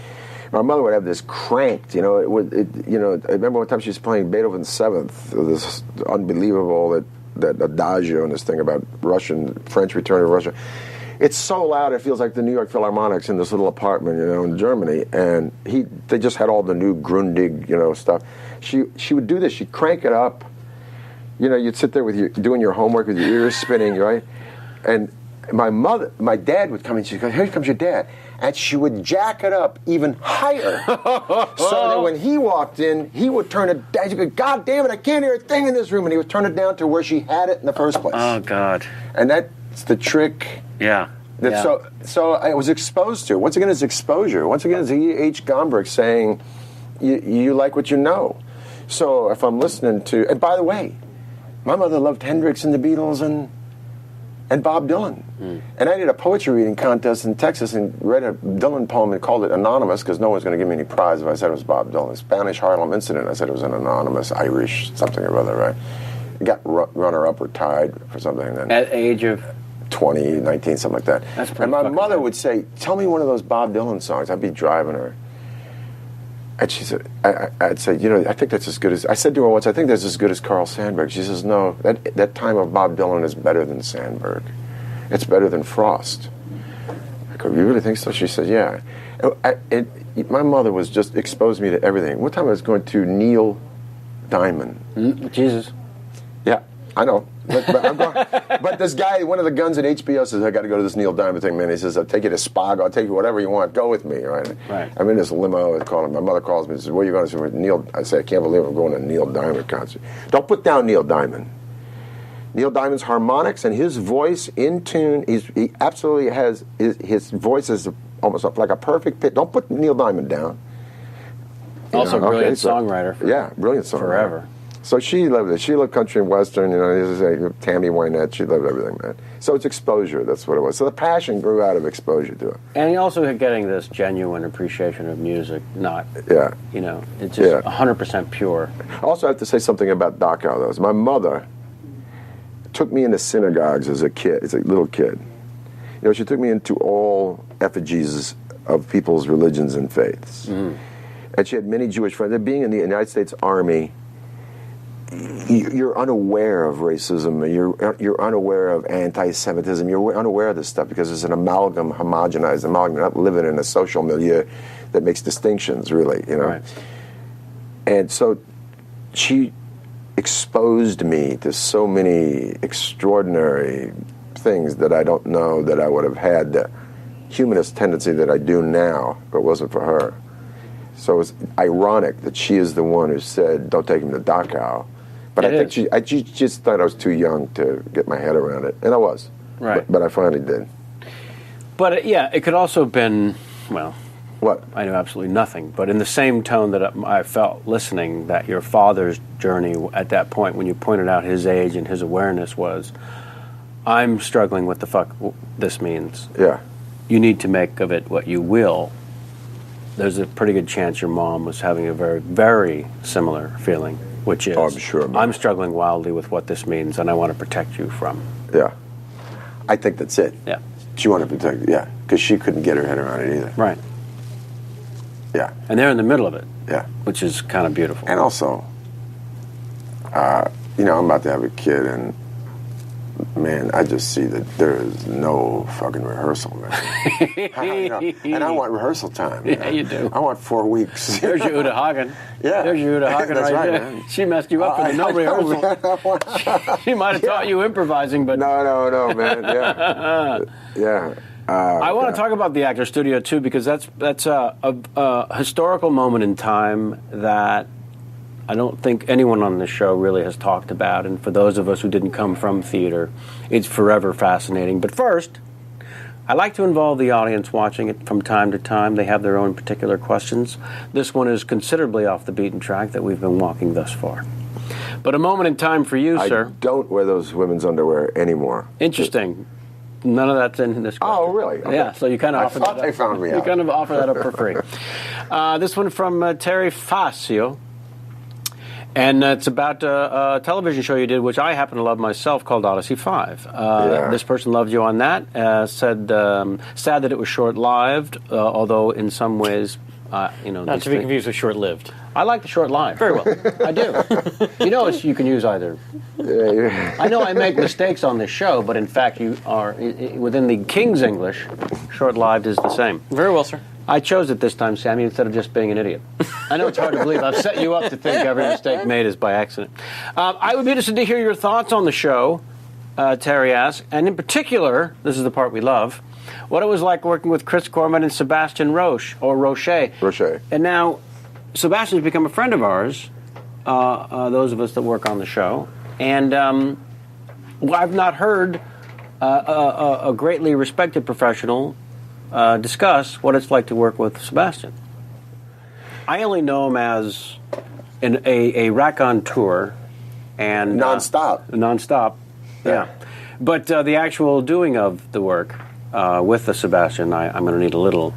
My mother would have this cranked, I remember one time she was playing Beethoven's Seventh, this unbelievable, that adagio and this thing about French return to Russia. It's so loud it feels like the New York Philharmonics in this little apartment, in Germany. And they just had all the new Grundig, stuff. She would do this. She'd crank it up. You'd sit there with doing your homework with your ears spinning, right? And my dad would come and she'd go, "Here comes your dad," and she would jack it up even higher, so that when he walked in, he would turn it down. She'd go, "God damn it, I can't hear a thing in this room," and he would turn it down to where she had it in the first place. Oh God! And that's the trick. Yeah. So I was exposed to it. Once again, it's exposure. Once again, it's E.H. Gombrich saying, you like what you know. So if I'm listening to, and by the way, my mother loved Hendrix and the Beatles and Bob Dylan. And I did a poetry reading contest in Texas and read a Dylan poem and called it anonymous because no one's going to give me any prize if I said it was Bob Dylan. Spanish Harlem Incident, I said it was an anonymous Irish something or other, right? Got runner-up or tied for something. And then at age of 20, 19, something like that. That's pretty. And my mother would say, "Tell me one of those Bob Dylan songs." I'd be driving her. And she said, I'd say, I think that's as good as, I said to her once, "I think that's as good as Carl Sandburg." She says, "No, that time of Bob Dylan is better than Sandburg. It's better than Frost." I go, "You really think so?" She said, "Yeah." My mother was just exposed me to everything. One time I was going to Neil Diamond. Jesus. Yeah, I know. But this guy, one of the guns at HBO, says, "I got to go to this Neil Diamond thing, man." He says, "I'll take you to Spago. I'll take you whatever you want. Go with me." Right. I'm in this limo. My mother calls me and says, "Where are you going?" I say, "Neil." I say, "I can't believe I'm going to a Neil Diamond concert." Don't put down Neil Diamond. Neil Diamond's harmonics and his voice in tune. He absolutely has his voice is almost like a perfect pitch. Don't put Neil Diamond down. Also, brilliant songwriter. Brilliant songwriter. Forever. So she loved it. She loved country and western. Tammy Wynette. She loved everything, man. So it's exposure. That's what it was. So the passion grew out of exposure to it. And you also getting this genuine appreciation of music. Not. Yeah. It's just 100% pure. Also, I have to say something about Dachau, though. My mother took me into synagogues as a little kid. She took me into all effigies of people's religions and faiths. Mm-hmm. And she had many Jewish friends. And being in the United States Army, you're unaware of racism. You're unaware of anti-Semitism. You're unaware of this stuff because it's an homogenized amalgam. You're not living in a social milieu that makes distinctions, really, Right. And so she exposed me to so many extraordinary things that I don't know that I would have had the humanist tendency that I do now if it wasn't for her. So it's ironic that she is the one who said, "Don't take him to Dachau." But I think she just thought I was too young to get my head around it. And I was. Right. But I finally did. But, it could also have been, well... What? I knew absolutely nothing. But in the same tone that I felt listening, that your father's journey at that point, when you pointed out his age and his awareness was, "I'm struggling with the fuck this means. Yeah. You need to make of it what you will." There's a pretty good chance your mom was having a very, very similar feeling, which is, I'm sure, man. I'm struggling wildly with what this means, and I want to protect you from. Yeah. I think that's it. Yeah. She wanted to protect, because she couldn't get her head around it either. Right. Yeah. And they're in the middle of it. Yeah. Which is kind of beautiful. And also, I'm about to have a kid, and man, I just see that there is no fucking rehearsal, man. And I want rehearsal time. Yeah, you do. I want 4 weeks. There's your Uta Hagen. Yeah. There's your Uta Hagen That's right there. man. She messed you up with no rehearsal. She might have taught you improvising, but... No, man. Yeah. Yeah. I want to talk about the Actors Studio, too, because that's a historical moment in time that I don't think anyone on this show really has talked about. And for those of us who didn't come from theater, it's forever fascinating. But first, I like to involve the audience watching it from time to time. They have their own particular questions. This one is considerably off the beaten track that we've been walking thus far. But a moment in time for you, sir. I don't wear those women's underwear anymore. Interesting. None of that's in this question. Oh, really? Okay. Yeah, so you kind of offer that up. They found me out. You kind of offer that up for free. This one from Terry Facio. And it's about a television show you did, which I happen to love myself, called Odyssey 5. This person loved you on that. Said, sad that it was short-lived, although in some ways, not to be confused with short-lived. I like the short-lived. Very well. I do. You can use either. I know I make mistakes on this show, but in fact, you are within the King's English. Short-lived is the same. Very well, sir. I chose it this time, Sammy, instead of just being an idiot. I know it's hard to believe. I've set you up to think every mistake made is by accident. I would be interested to hear your thoughts on the show. Terry asks, and in particular, this is the part we love, what it was like working with Chris Corman and Sebastian Roche. And now, Sebastian's become a friend of ours, those of us that work on the show, and I've not heard a greatly respected professional discuss what it's like to work with Sebastian. I only know him as a raconteur and nonstop. Yeah. But the actual doing of the work with the Sebastian, I'm going to need a little.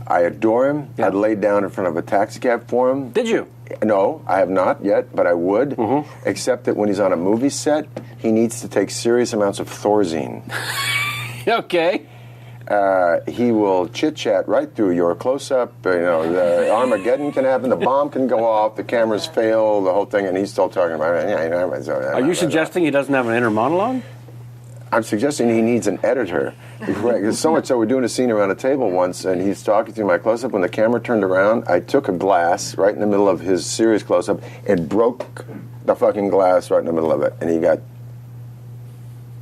I adore him. Yeah. I'd laid down in front of a taxi cab for him. Did you? No, I have not yet, but I would. Mm-hmm. Except that when he's on a movie set, he needs to take serious amounts of Thorazine. Okay. He will chit-chat right through your close-up. The Armageddon can happen, the bomb can go off, the cameras fail, the whole thing, and he's still talking about it. Are you suggesting he doesn't have an inner monologue? I'm suggesting he needs an editor. So much so, we're doing a scene around a table once, and he's talking through my close-up. When the camera turned around, I took a glass right in the middle of his serious close-up and broke the fucking glass right in the middle of it. And he got,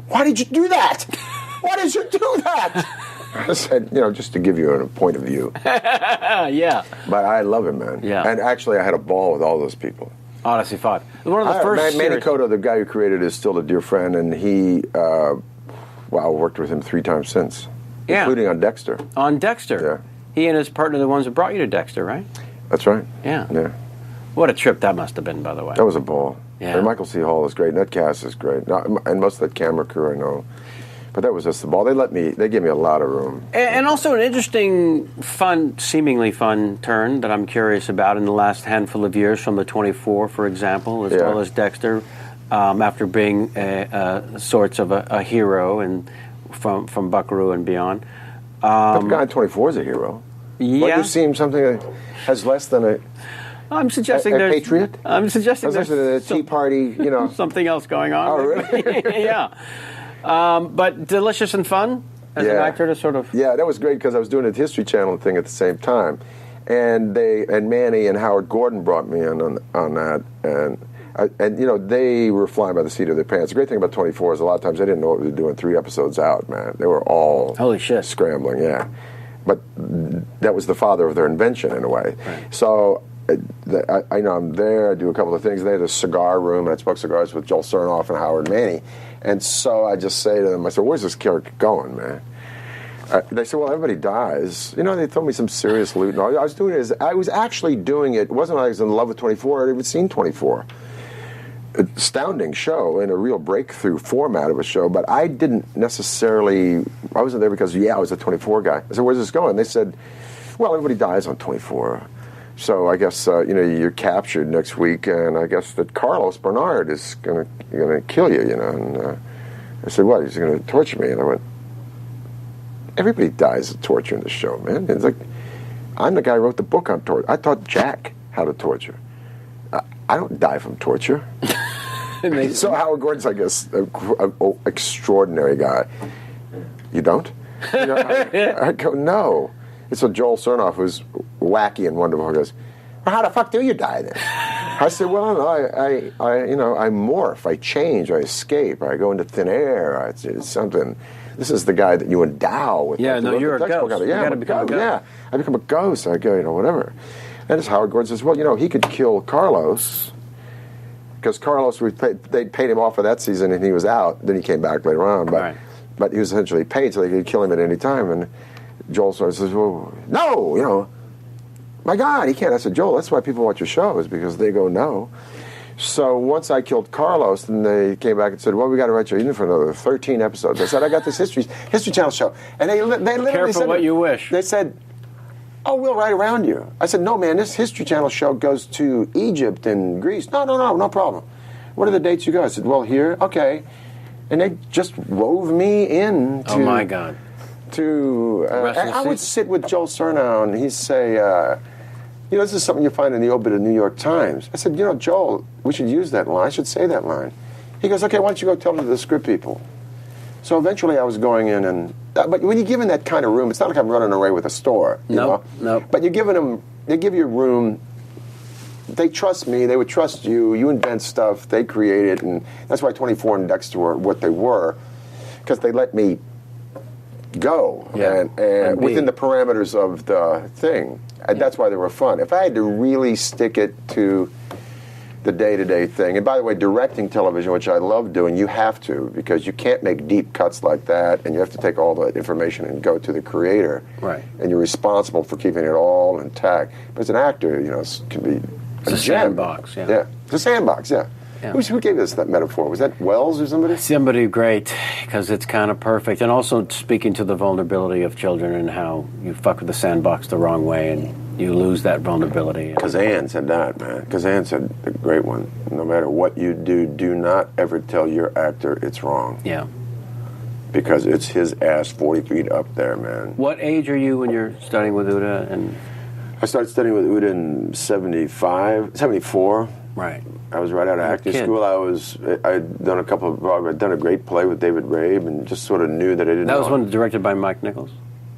"Why did you do that? Why did you do that?" I said, just to give you a point of view. Yeah. But I love him, man. Yeah. And actually, I had a ball with all those people. Odyssey 5. One of the first Manny Cotto, the guy who created it, is still a dear friend, and he, worked with him 3 times since, including on Dexter. On Dexter? Yeah. He and his partner are the ones that brought you to Dexter, right? That's right. Yeah. What a trip that must have been, by the way. That was a ball. Yeah. And Michael C. Hall is great, and that cast is great. And most of that camera crew I know. But that was just the ball. They gave me a lot of room. And also an interesting, seemingly fun turn that I'm curious about in the last handful of years from the 24, for example, as well as Dexter, after being sorts of a hero and from Buckaroo and beyond. But the guy in 24 is a hero. Yeah. What, you seem something that has less than a... I'm suggesting a there's... patriot? I'm suggesting there's... a Tea Party, something else going on. Oh, really? Yeah. But delicious and fun as an actor to sort of... Yeah, that was great because I was doing a History Channel thing at the same time. And Manny and Howard Gordon brought me in on that. And they were flying by the seat of their pants. The great thing about 24 is a lot of times they didn't know what we were doing 3 episodes out, man. They were all... Holy shit. Scrambling, yeah. But that was the father of their invention in a way. Right. So... I know I'm there. I do a couple of things there. The cigar room, and I smoke cigars with Joel Surnoff and Howard Manny. And so I just say to them, I said, "Where's this character going, man?" They said, "Well, everybody dies." They told me some serious loot. And all. I was actually doing it. It wasn't like I was in love with 24. I'd even seen 24. Astounding show and a real breakthrough format of a show. But I didn't necessarily. I wasn't there because I was a 24 guy. I said, "Where's this going?" They said, "Well, everybody dies on 24." So I guess you're captured next week, and I guess that Carlos Bernard is gonna kill you, And I said, "What? He's gonna torture me?" And I went, "Everybody dies of torture in the show, man." It's like I'm the guy who wrote the book on torture. I taught Jack how to torture. I don't die from torture. So Howard Gordon's, I guess, an extraordinary guy. You don't? I go, no. And so Joel Surnoff, who's wacky and wonderful, goes, "Well, how the fuck do you die then?" I said, "Well, no, I morph, I change, I escape, I go into thin air. It's something. This is the guy that you endow with." Yeah, no, you're a ghost. You got to become a ghost. Yeah, I become a ghost. I go, whatever. And as Howard Gordon says, "Well, he could kill Carlos." Because Carlos, they paid him off for that season, and he was out. Then he came back later on, but he was essentially paid, so they could kill him at any time. And Joel says, "Well, no, my God, he can't." I said, "Joel, that's why people watch your shows, because they go no." So once I killed Carlos, then they came back and said, "Well, we got to write you in for another 13 episodes." I said, "I got this History Channel show," and they literally Careful said, what you wish. They said, "Oh, we'll write around you." I said, "No, man, this History Channel show goes to Egypt and Greece." No problem. "What are the dates you go?" I said, "Well, here, okay," and they just wove me in. Oh my God. I would sit with Joel Surnow and he'd say, "This is something you find in the obit of the New York Times." I said, "Joel, we should use that line. I should say that line." He goes, "Okay, why don't you go tell it to the script people?" So eventually I was going in and... but when you're given that kind of room, it's not like I'm running away with a store. You know? No. But you're giving them... They give you a room they trust me. They would trust you. You invent stuff. They create it, and that's why 24 and Dexter were what they were, because they let me go and within the parameters of the thing. And that's why they were fun. If I had to really stick it to the day-to-day thing, and by the way, directing television, which I love doing, you have to, because you can't make deep cuts like that, and you have to take all that information and go to the creator. Right. And you're responsible for keeping it all intact. But as an actor, it can be a sandbox. Yeah, it's a sandbox. Yeah. Who gave us that metaphor? Was that Wells or somebody? Somebody great, because it's kind of perfect. And also speaking to the vulnerability of children and how you fuck with the sandbox the wrong way and you lose that vulnerability. Kazan said that, man. Kazan said a great one. No matter what you do, do not ever tell your actor it's wrong. Yeah. Because it's his ass 40 feet up there, man. What age are you when you're studying with Uda? And I started studying with Uda in 74. Right. I was right out of acting school. I'd done a couple of Broadway. I'd done a great play with David Rabe, and just sort of knew that I didn't. That was one directed by Mike Nichols?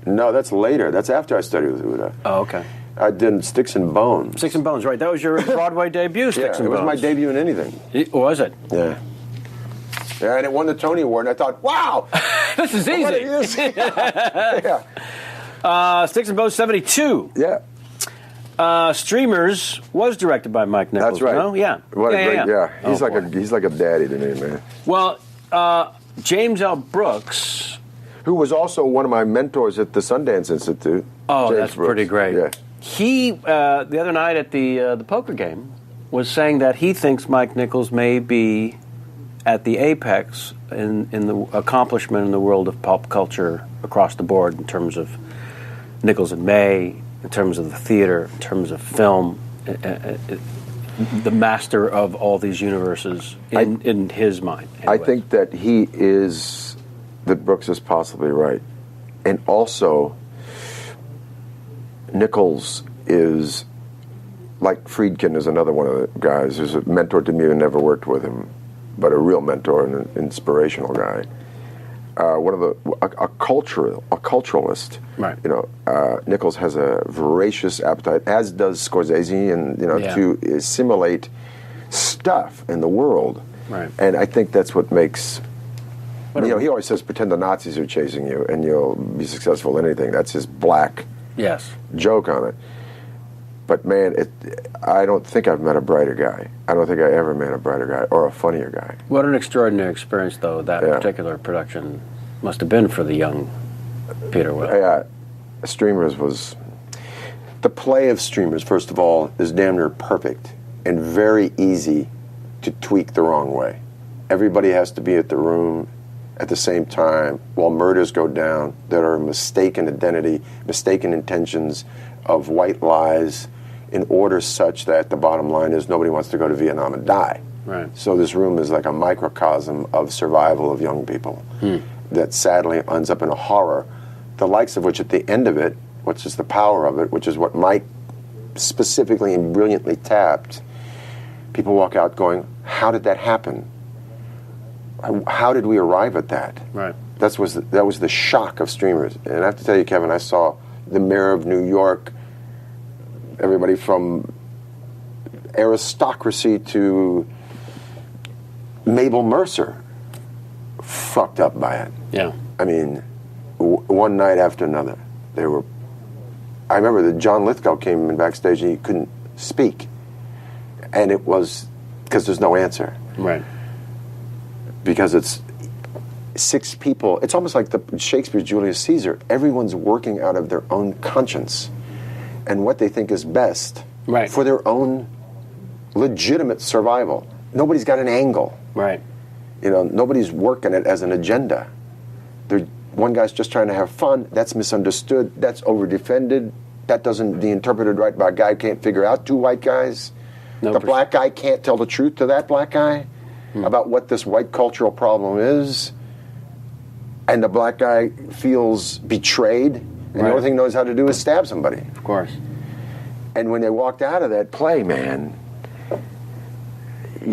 No, that's later. That's after I studied with Uda. Oh, okay. I did Sticks and Bones. Sticks and Bones, right? That was your Broadway debut. Sticks and Bones. It was my debut in anything. Was it? Yeah. Yeah, and it won the Tony Award, and I thought, wow, this is easy. What it is. Yeah. Sticks and Bones 72. Yeah. Streamers was directed by Mike Nichols. That's right. No? Yeah. What a great, yeah. He's Oh, like a daddy to me, man. Well, James L. Brooks, who was also one of my mentors at the Sundance Institute. Oh, James that's Brooks. pretty great. Yeah. He the other night at the poker game was saying that he thinks Mike Nichols may be at the apex in the accomplishment in the world of pop culture across the board in terms of Nichols and May, in terms of the theater, in terms of film, the master of all these universes in his mind. Anyways. I think that that Brooks is possibly right. And also, Nichols is, like Friedkin is another one of the guys who's a mentor to me who never worked with him, but a real mentor and an inspirational guy. A culturalist. Right. Nichols has a voracious appetite, as does Scorsese, and to assimilate stuff in the world. Right. And I think that's what makes. He always says, "Pretend the Nazis are chasing you, and you'll be successful in anything." That's his black joke on it. But man, I don't think I've met a brighter guy. I don't think I ever met a brighter guy or a funnier guy. What an extraordinary experience, though, that particular production must have been for the young Peter Will. Yeah, Streamers was... The play of Streamers, first of all, is damn near perfect and very easy to tweak the wrong way. Everybody has to be at the room at the same time while murders go down that are mistaken identity, mistaken intentions of white lies, in order such that the bottom line is nobody wants to go to Vietnam and die. Right. So this room is like a microcosm of survival of young people that sadly ends up in a horror, the likes of which at the end of it, which is the power of it, which is what Mike specifically and brilliantly tapped, people walk out going, how did that happen? How did we arrive at that? Right. That was the shock of Streamers. And I have to tell you, Kevin, I saw the mayor of New York, everybody from aristocracy to Mabel Mercer, fucked up by it. Yeah. I mean, one night after another. I remember that John Lithgow came in backstage and he couldn't speak. And it was because there's no answer. Right. Because it's 6 people. It's almost like Shakespeare's Julius Caesar. Everyone's working out of their own conscience and what they think is best for their own legitimate survival. Nobody's got an angle. Right. Nobody's working it as an agenda. One guy's just trying to have fun. That's misunderstood. That's over-defended. That doesn't be interpreted right by a guy who can't figure out 2 white guys. The black guy can't tell the truth to that black guy about what this white cultural problem is. And the black guy feels betrayed. And the only thing he knows how to do is stab somebody. Of course. And when they walked out of that play, man, I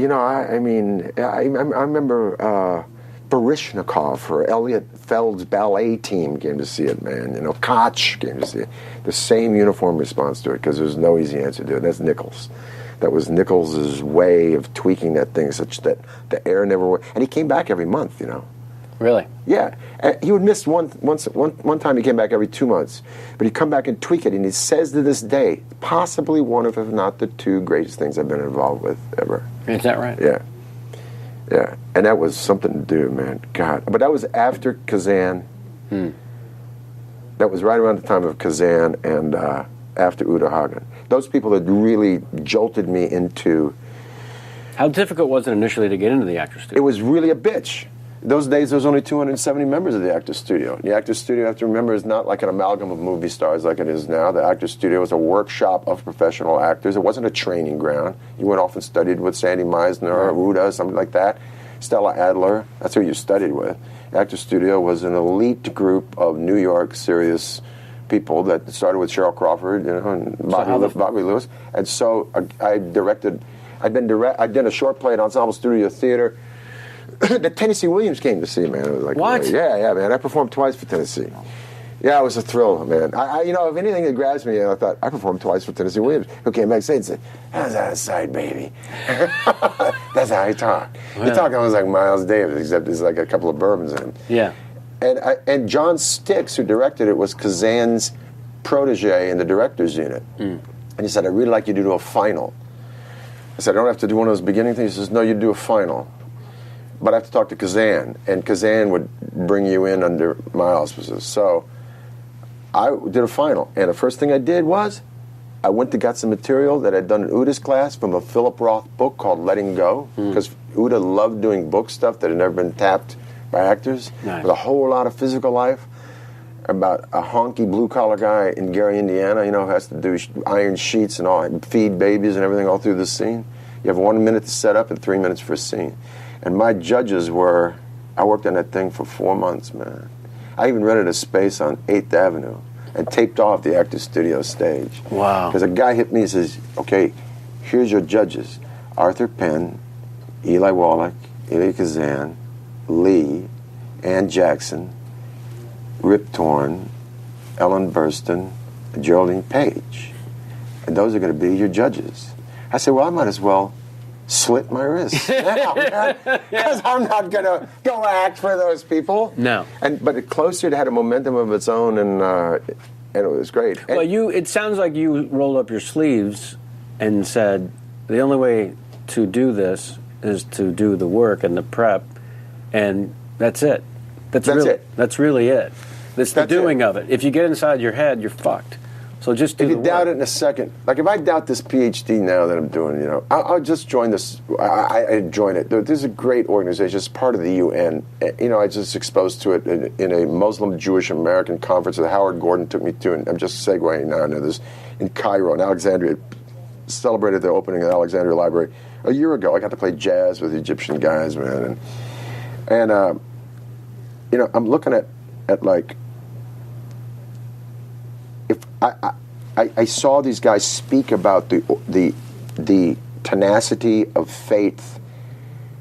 remember Baryshnikov or Elliot Feld's ballet team came to see it, man. Koch came to see it. The same uniform response to it, because there's no easy answer to it. That's Nichols. That was Nichols's way of tweaking that thing such that the air never went. And he came back every month, you know. Really? Yeah. And he would miss one time he came back every 2 months. But he'd come back and tweak it. And he says to this day, possibly one of, if not the two greatest things I've been involved with ever. Is that right? Yeah. Yeah. And that was something to do, man. God. But that was after Kazan. That was right around the time of Kazan and after Uta Hagen. Those people that really jolted me into... How difficult was it initially to get into the Actors Studio? It was really a bitch. Those days, there was only 270 members of the Actors Studio. The Actors Studio, you have to remember, is not like an amalgam of movie stars like it is now. The Actors Studio was a workshop of professional actors. It wasn't a training ground. You went off and studied with Sandy Meisner or Uda, something like that. Stella Adler, that's who you studied with. The Actors Studio was an elite group of New York serious people that started with Cheryl Crawford, you know, and Bobby Lewis. And so I'd done a short play at Ensemble Studio Theater that Tennessee Williams came to see, man. It was like, what? Yeah, man. I performed twice for Tennessee. Yeah, it was a thrill, man. I you know, if anything that grabs me, I thought, I performed twice for Tennessee Williams, who came back and said, how's that aside, baby? That's how he talked. He talked almost like Miles Davis, except there's like a couple of bourbons in him. Yeah. And John Stix, who directed it, was Kazan's protege in the director's unit. And he said, I'd really like you to do a final. I said, I don't have to do one of those beginning things. He says, no, you do a final. But I have to talk to Kazan, and Kazan would bring you in under my auspices. So I did a final, and the first thing I did was I went to got some material that I'd done in Uda's class from a Philip Roth book called Letting Go, because Uda loved doing book stuff that had never been tapped by actors. Nice. With a whole lot of physical life about a honky blue-collar guy in Gary, Indiana, you know, who has to do iron sheets and all, and feed babies and everything all through the scene. You have 1 minute to set up and 3 minutes for a scene. And my judges were, I worked on that thing for 4 months, man. I even rented a space on 8th Avenue and taped off the Actors Studio stage. Wow. Because a guy hit me and says, okay, here's your judges. Arthur Penn, Eli Wallach, Elia Kazan, Lee, Ann Jackson, Rip Torn, Ellen Burstyn, and Geraldine Page. And those are going to be your judges. I said, well, I might as well slit my wrist now, because I'm not going to go act for those people. No. But Closer, it had a momentum of its own, and it was great. Well, it sounds like you rolled up your sleeves and said, the only way to do this is to do the work and the prep, and that's it. That's it. That's really it. It's the doing of it. If you get inside your head, you're fucked. So just do the work. If you doubt it in a second, like if I doubt this PhD now that I'm doing, you know, I'll just join this. I join it. This is a great organization. It's part of the UN. You know, I was just exposed to it in a Muslim Jewish American conference that Howard Gordon took me to, and I'm just segueing now into this in Cairo, in Alexandria. Celebrated the opening of the Alexandria Library a year ago. I got to play jazz with Egyptian guys, man, and you know, I'm looking at like. If I saw these guys speak about the tenacity of faith,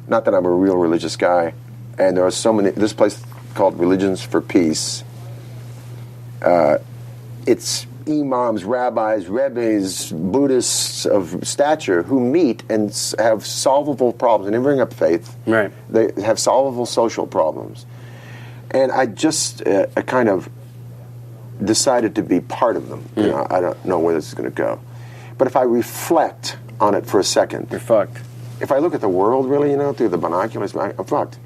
not that I'm a real religious guy, and there are so many. This place called Religions for Peace. It's imams, rabbis, rebbes, Buddhists of stature who meet and have solvable problems, and they bring up faith. Right. They have solvable social problems, and I just kind of decided to be part of them. You know, I don't know where this is going to go. But if I reflect on it for a second... You're fucked. If I look at the world, really, you know, through the binoculars, I'm fucked.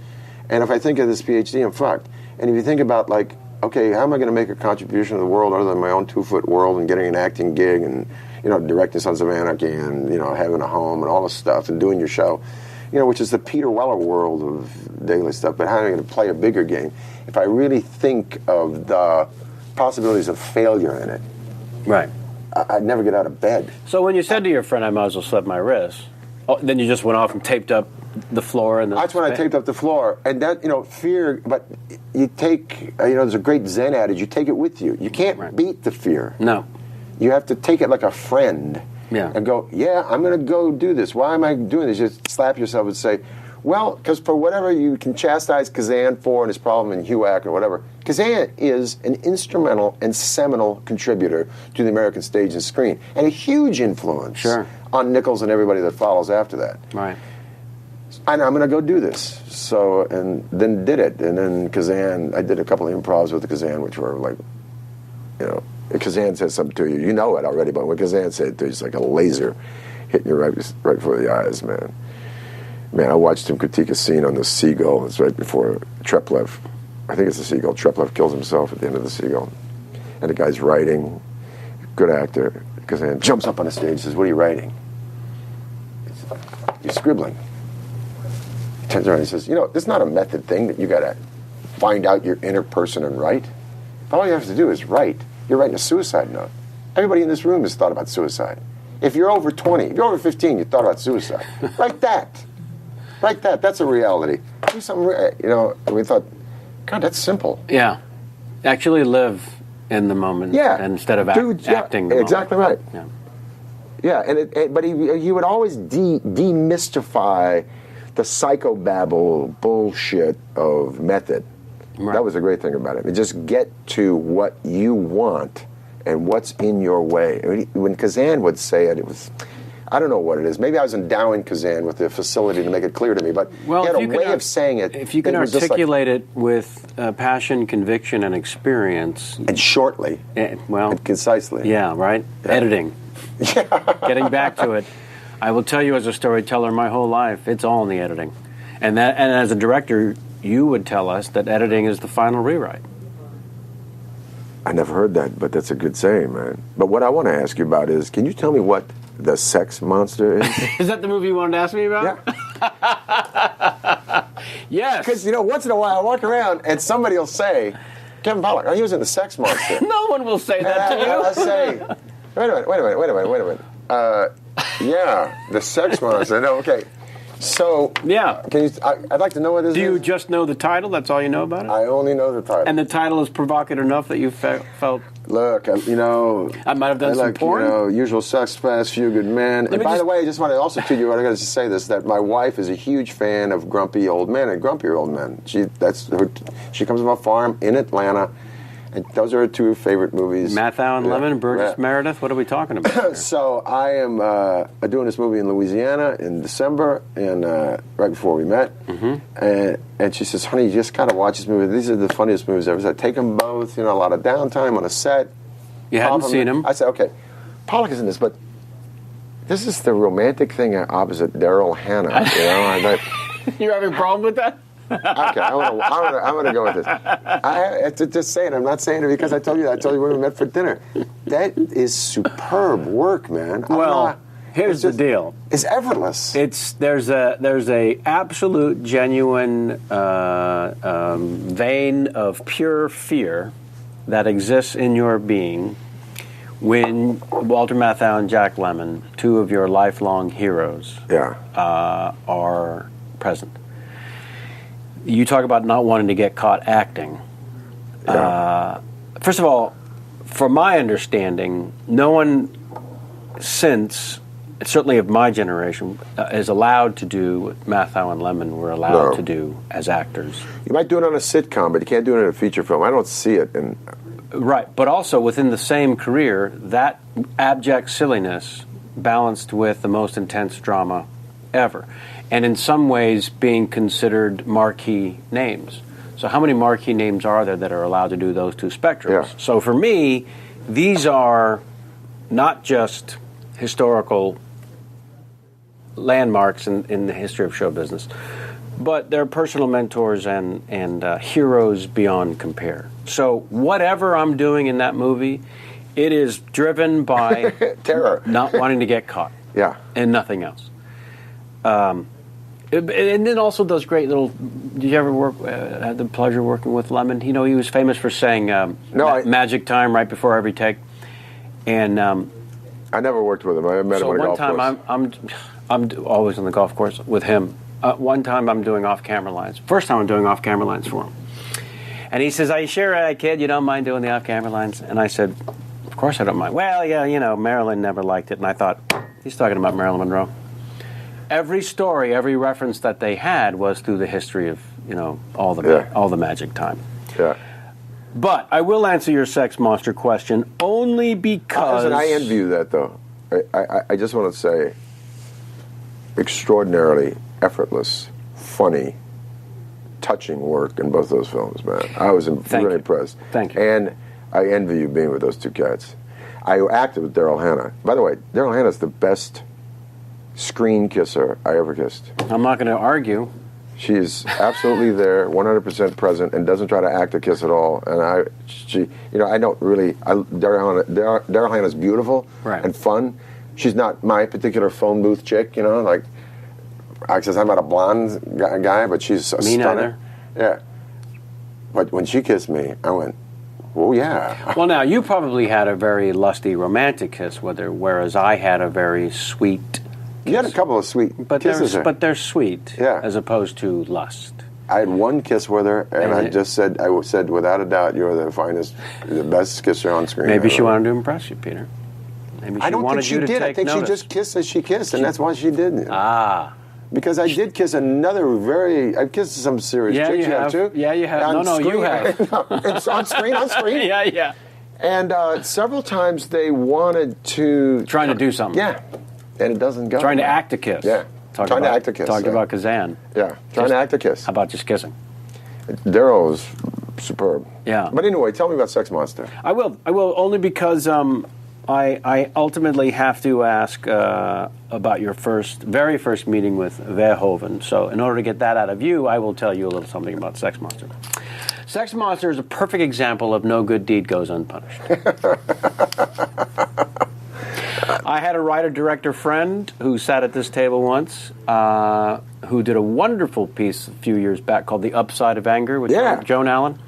And if I think of this PhD, I'm fucked. And if you think about, like, okay, how am I going to make a contribution to the world other than my own 2-foot world and getting an acting gig and, you know, directing Sons of Anarchy and, you know, having a home and all this stuff and doing your show, you know, which is the Peter Weller world of daily stuff. But how am I going to play a bigger game? If I really think of the possibilities of failure in it, right, I'd never get out of bed. So when you said to your friend, I might as well slit my wrist, then you just went off and taped up the floor? And that's when I taped up the floor. And that, you know, fear, but you take, you know, there's a great Zen adage, you take it with you. You can't beat the fear. No. You have to take it like a friend. Yeah. And go, yeah, I'm going to go do this. Why am I doing this? Just slap yourself and say, Well, because for whatever you can chastise Kazan for and his problem in HUAC or whatever, Kazan is an instrumental and seminal contributor to the American stage and screen, and a huge influence on Nichols and everybody that follows after that. Right. And I'm going to go do this. So, and then did it. And then Kazan, I did a couple of improvs with the Kazan, which were like, you know, Kazan says something to you. You know it already, but when Kazan said it to you, it's like a laser hitting you right before the eyes, man. Man, I watched him critique a scene on the Seagull. It's right before Treplev. I think it's the Seagull. Treplev kills himself at the end of the Seagull. And the guy's writing. Good actor. Kazan jumps up on the stage and says, "What are you writing?" "You're scribbling." He turns around and he says, "You know, this is not a method thing that you got to find out your inner person and write. All you have to do is write. You're writing a suicide note. Everybody in this room has thought about suicide. If you're over 20, if you're over 15, you thought about suicide. Write that. Write that. That's a reality. Do something, you know." And we thought, God, that's simple. Yeah. Actually live in the moment instead of acting. Exactly right. Yeah. Yeah, and but he would always demystify the psychobabble bullshit of method. Right. That was the great thing about it. And just get to what you want and what's in your way. I mean, when Kazan would say it, it was, I don't know what it is. Maybe I was endowing Kazan with the facility to make it clear to me, but he had a way of saying it. If you can articulate it with passion, conviction, and experience. And shortly. And concisely. Yeah, right? Yeah. Editing. Yeah. Getting back to it. I will tell you as a storyteller my whole life, it's all in the editing. And as a director, you would tell us that editing is the final rewrite. I never heard that, but that's a good saying, man. But what I want to ask you about is, can you tell me what the sex monster is? Is that the movie you wanted to ask me about? Yeah. Yes. Because, you know, once in a while I walk around and somebody will say, "Kevin Pollak, he was in the sex monster." No one will say that to you. I'll say, wait a minute. Yeah, the sex monster. No, okay. So, yeah, can you? I'd like to know what this is. Do you just know the title? That's all you know about it? I only know the title. And the title is provocative enough that you felt. Look, you know, I might have done some porn. You know, Usual Suspects, Few Good Men. And by the way, I just want to also tell you, I got to say this: that my wife is a huge fan of grumpy old men and grumpier old men. She comes from a farm in Atlanta. And those are her two favorite movies. Mathau and Lemon, Burgess Meredith. What are we talking about here? So I am doing this movie in Louisiana in December, and right before we met. Mm-hmm. And she says, "Honey, you just gotta watch this movie. These are the funniest movies ever." So I take them both. You know, a lot of downtime on a set. You hadn't seen them. I said, "Okay, Pollak is in this, but this is the romantic thing opposite Daryl Hannah." You know, you're having a problem with that? Okay, I'm gonna go with this. I just saying. I'm not saying it because I told you when we met for dinner. That is superb work, man. Here's the deal. It's effortless. There's a absolute genuine vein of pure fear that exists in your being when Walter Matthau and Jack Lemmon, two of your lifelong heroes, are present. You talk about not wanting to get caught acting. Yeah. First of all, from my understanding, no one since, certainly of my generation, is allowed to do what Matthau and Lemmon were allowed to do as actors. You might do it on a sitcom, but you can't do it in a feature film. I don't see it. Right, but also within the same career, that abject silliness balanced with the most intense drama ever. And in some ways being considered marquee names. So how many marquee names are there that are allowed to do those two spectrums? Yeah. So for me, these are not just historical landmarks in the history of show business, but they're personal mentors and heroes beyond compare. So whatever I'm doing in that movie, it is driven by terror, not wanting to get caught. Yeah. And nothing else. And then also those great little. Did you ever had the pleasure working with Lemmon? You know, he was famous for saying "magic time" right before every take. And I never worked with him. I met him on a golf course. So one time I'm always on the golf course with him. One time I'm doing off-camera lines. First time I'm doing off-camera lines for him. And he says, "Are you sure, kid, you don't mind doing the off-camera lines?" And I said, "Of course I don't mind." "Well, yeah, you know, Marilyn never liked it." And I thought, he's talking about Marilyn Monroe. every story, every reference that they had was through the history of all the magic time. Yeah. But I will answer your sex monster question only because Listen, I envy you that though. I just want to say, extraordinarily effortless, funny, touching work in both those films, man. I was really impressed. Thank you. And I envy you being with those two cats. I acted with Daryl Hannah. By the way, Daryl Hannah's the best screen kisser I ever kissed. I'm not going to argue. She's absolutely there, 100% present, and doesn't try to act a kiss at all. And I don't really. Daryl Hannah's beautiful and fun. She's not my particular phone booth chick, like. I says I'm not a blonde guy, but she's a stunner. Yeah. But when she kissed me, I went, oh yeah. Well, now you probably had a very lusty romantic kiss, whereas I had a very sweet. You had a couple of sweet kisses. But they're sweet, as opposed to lust. I had one kiss with her, and I said without a doubt, you're the finest, the best kisser on screen. Maybe she wanted to impress you, Peter. Maybe I don't think she did. I think she just kissed as she kissed, and that's why she did. Because I did kiss I've kissed some serious chicks. You have too? Yeah, you have. You have. It's on screen. Yeah. And several times they wanted to... Trying to do something. Yeah. And it doesn't go. Trying to act a kiss. Yeah. Trying to act a kiss. Talking about Kazan. Yeah. Trying to act a kiss. How about just kissing? Daryl is superb. Yeah. But anyway, tell me about Sex Monster. I will only because... I ultimately have to ask about your very first meeting with Verhoeven. So in order to get that out of you, I will tell you a little something about Sex Monster. Sex Monster is a perfect example of no good deed goes unpunished. I had a writer-director friend who sat at this table once, who did a wonderful piece a few years back called The Upside of Anger with Joan Allen.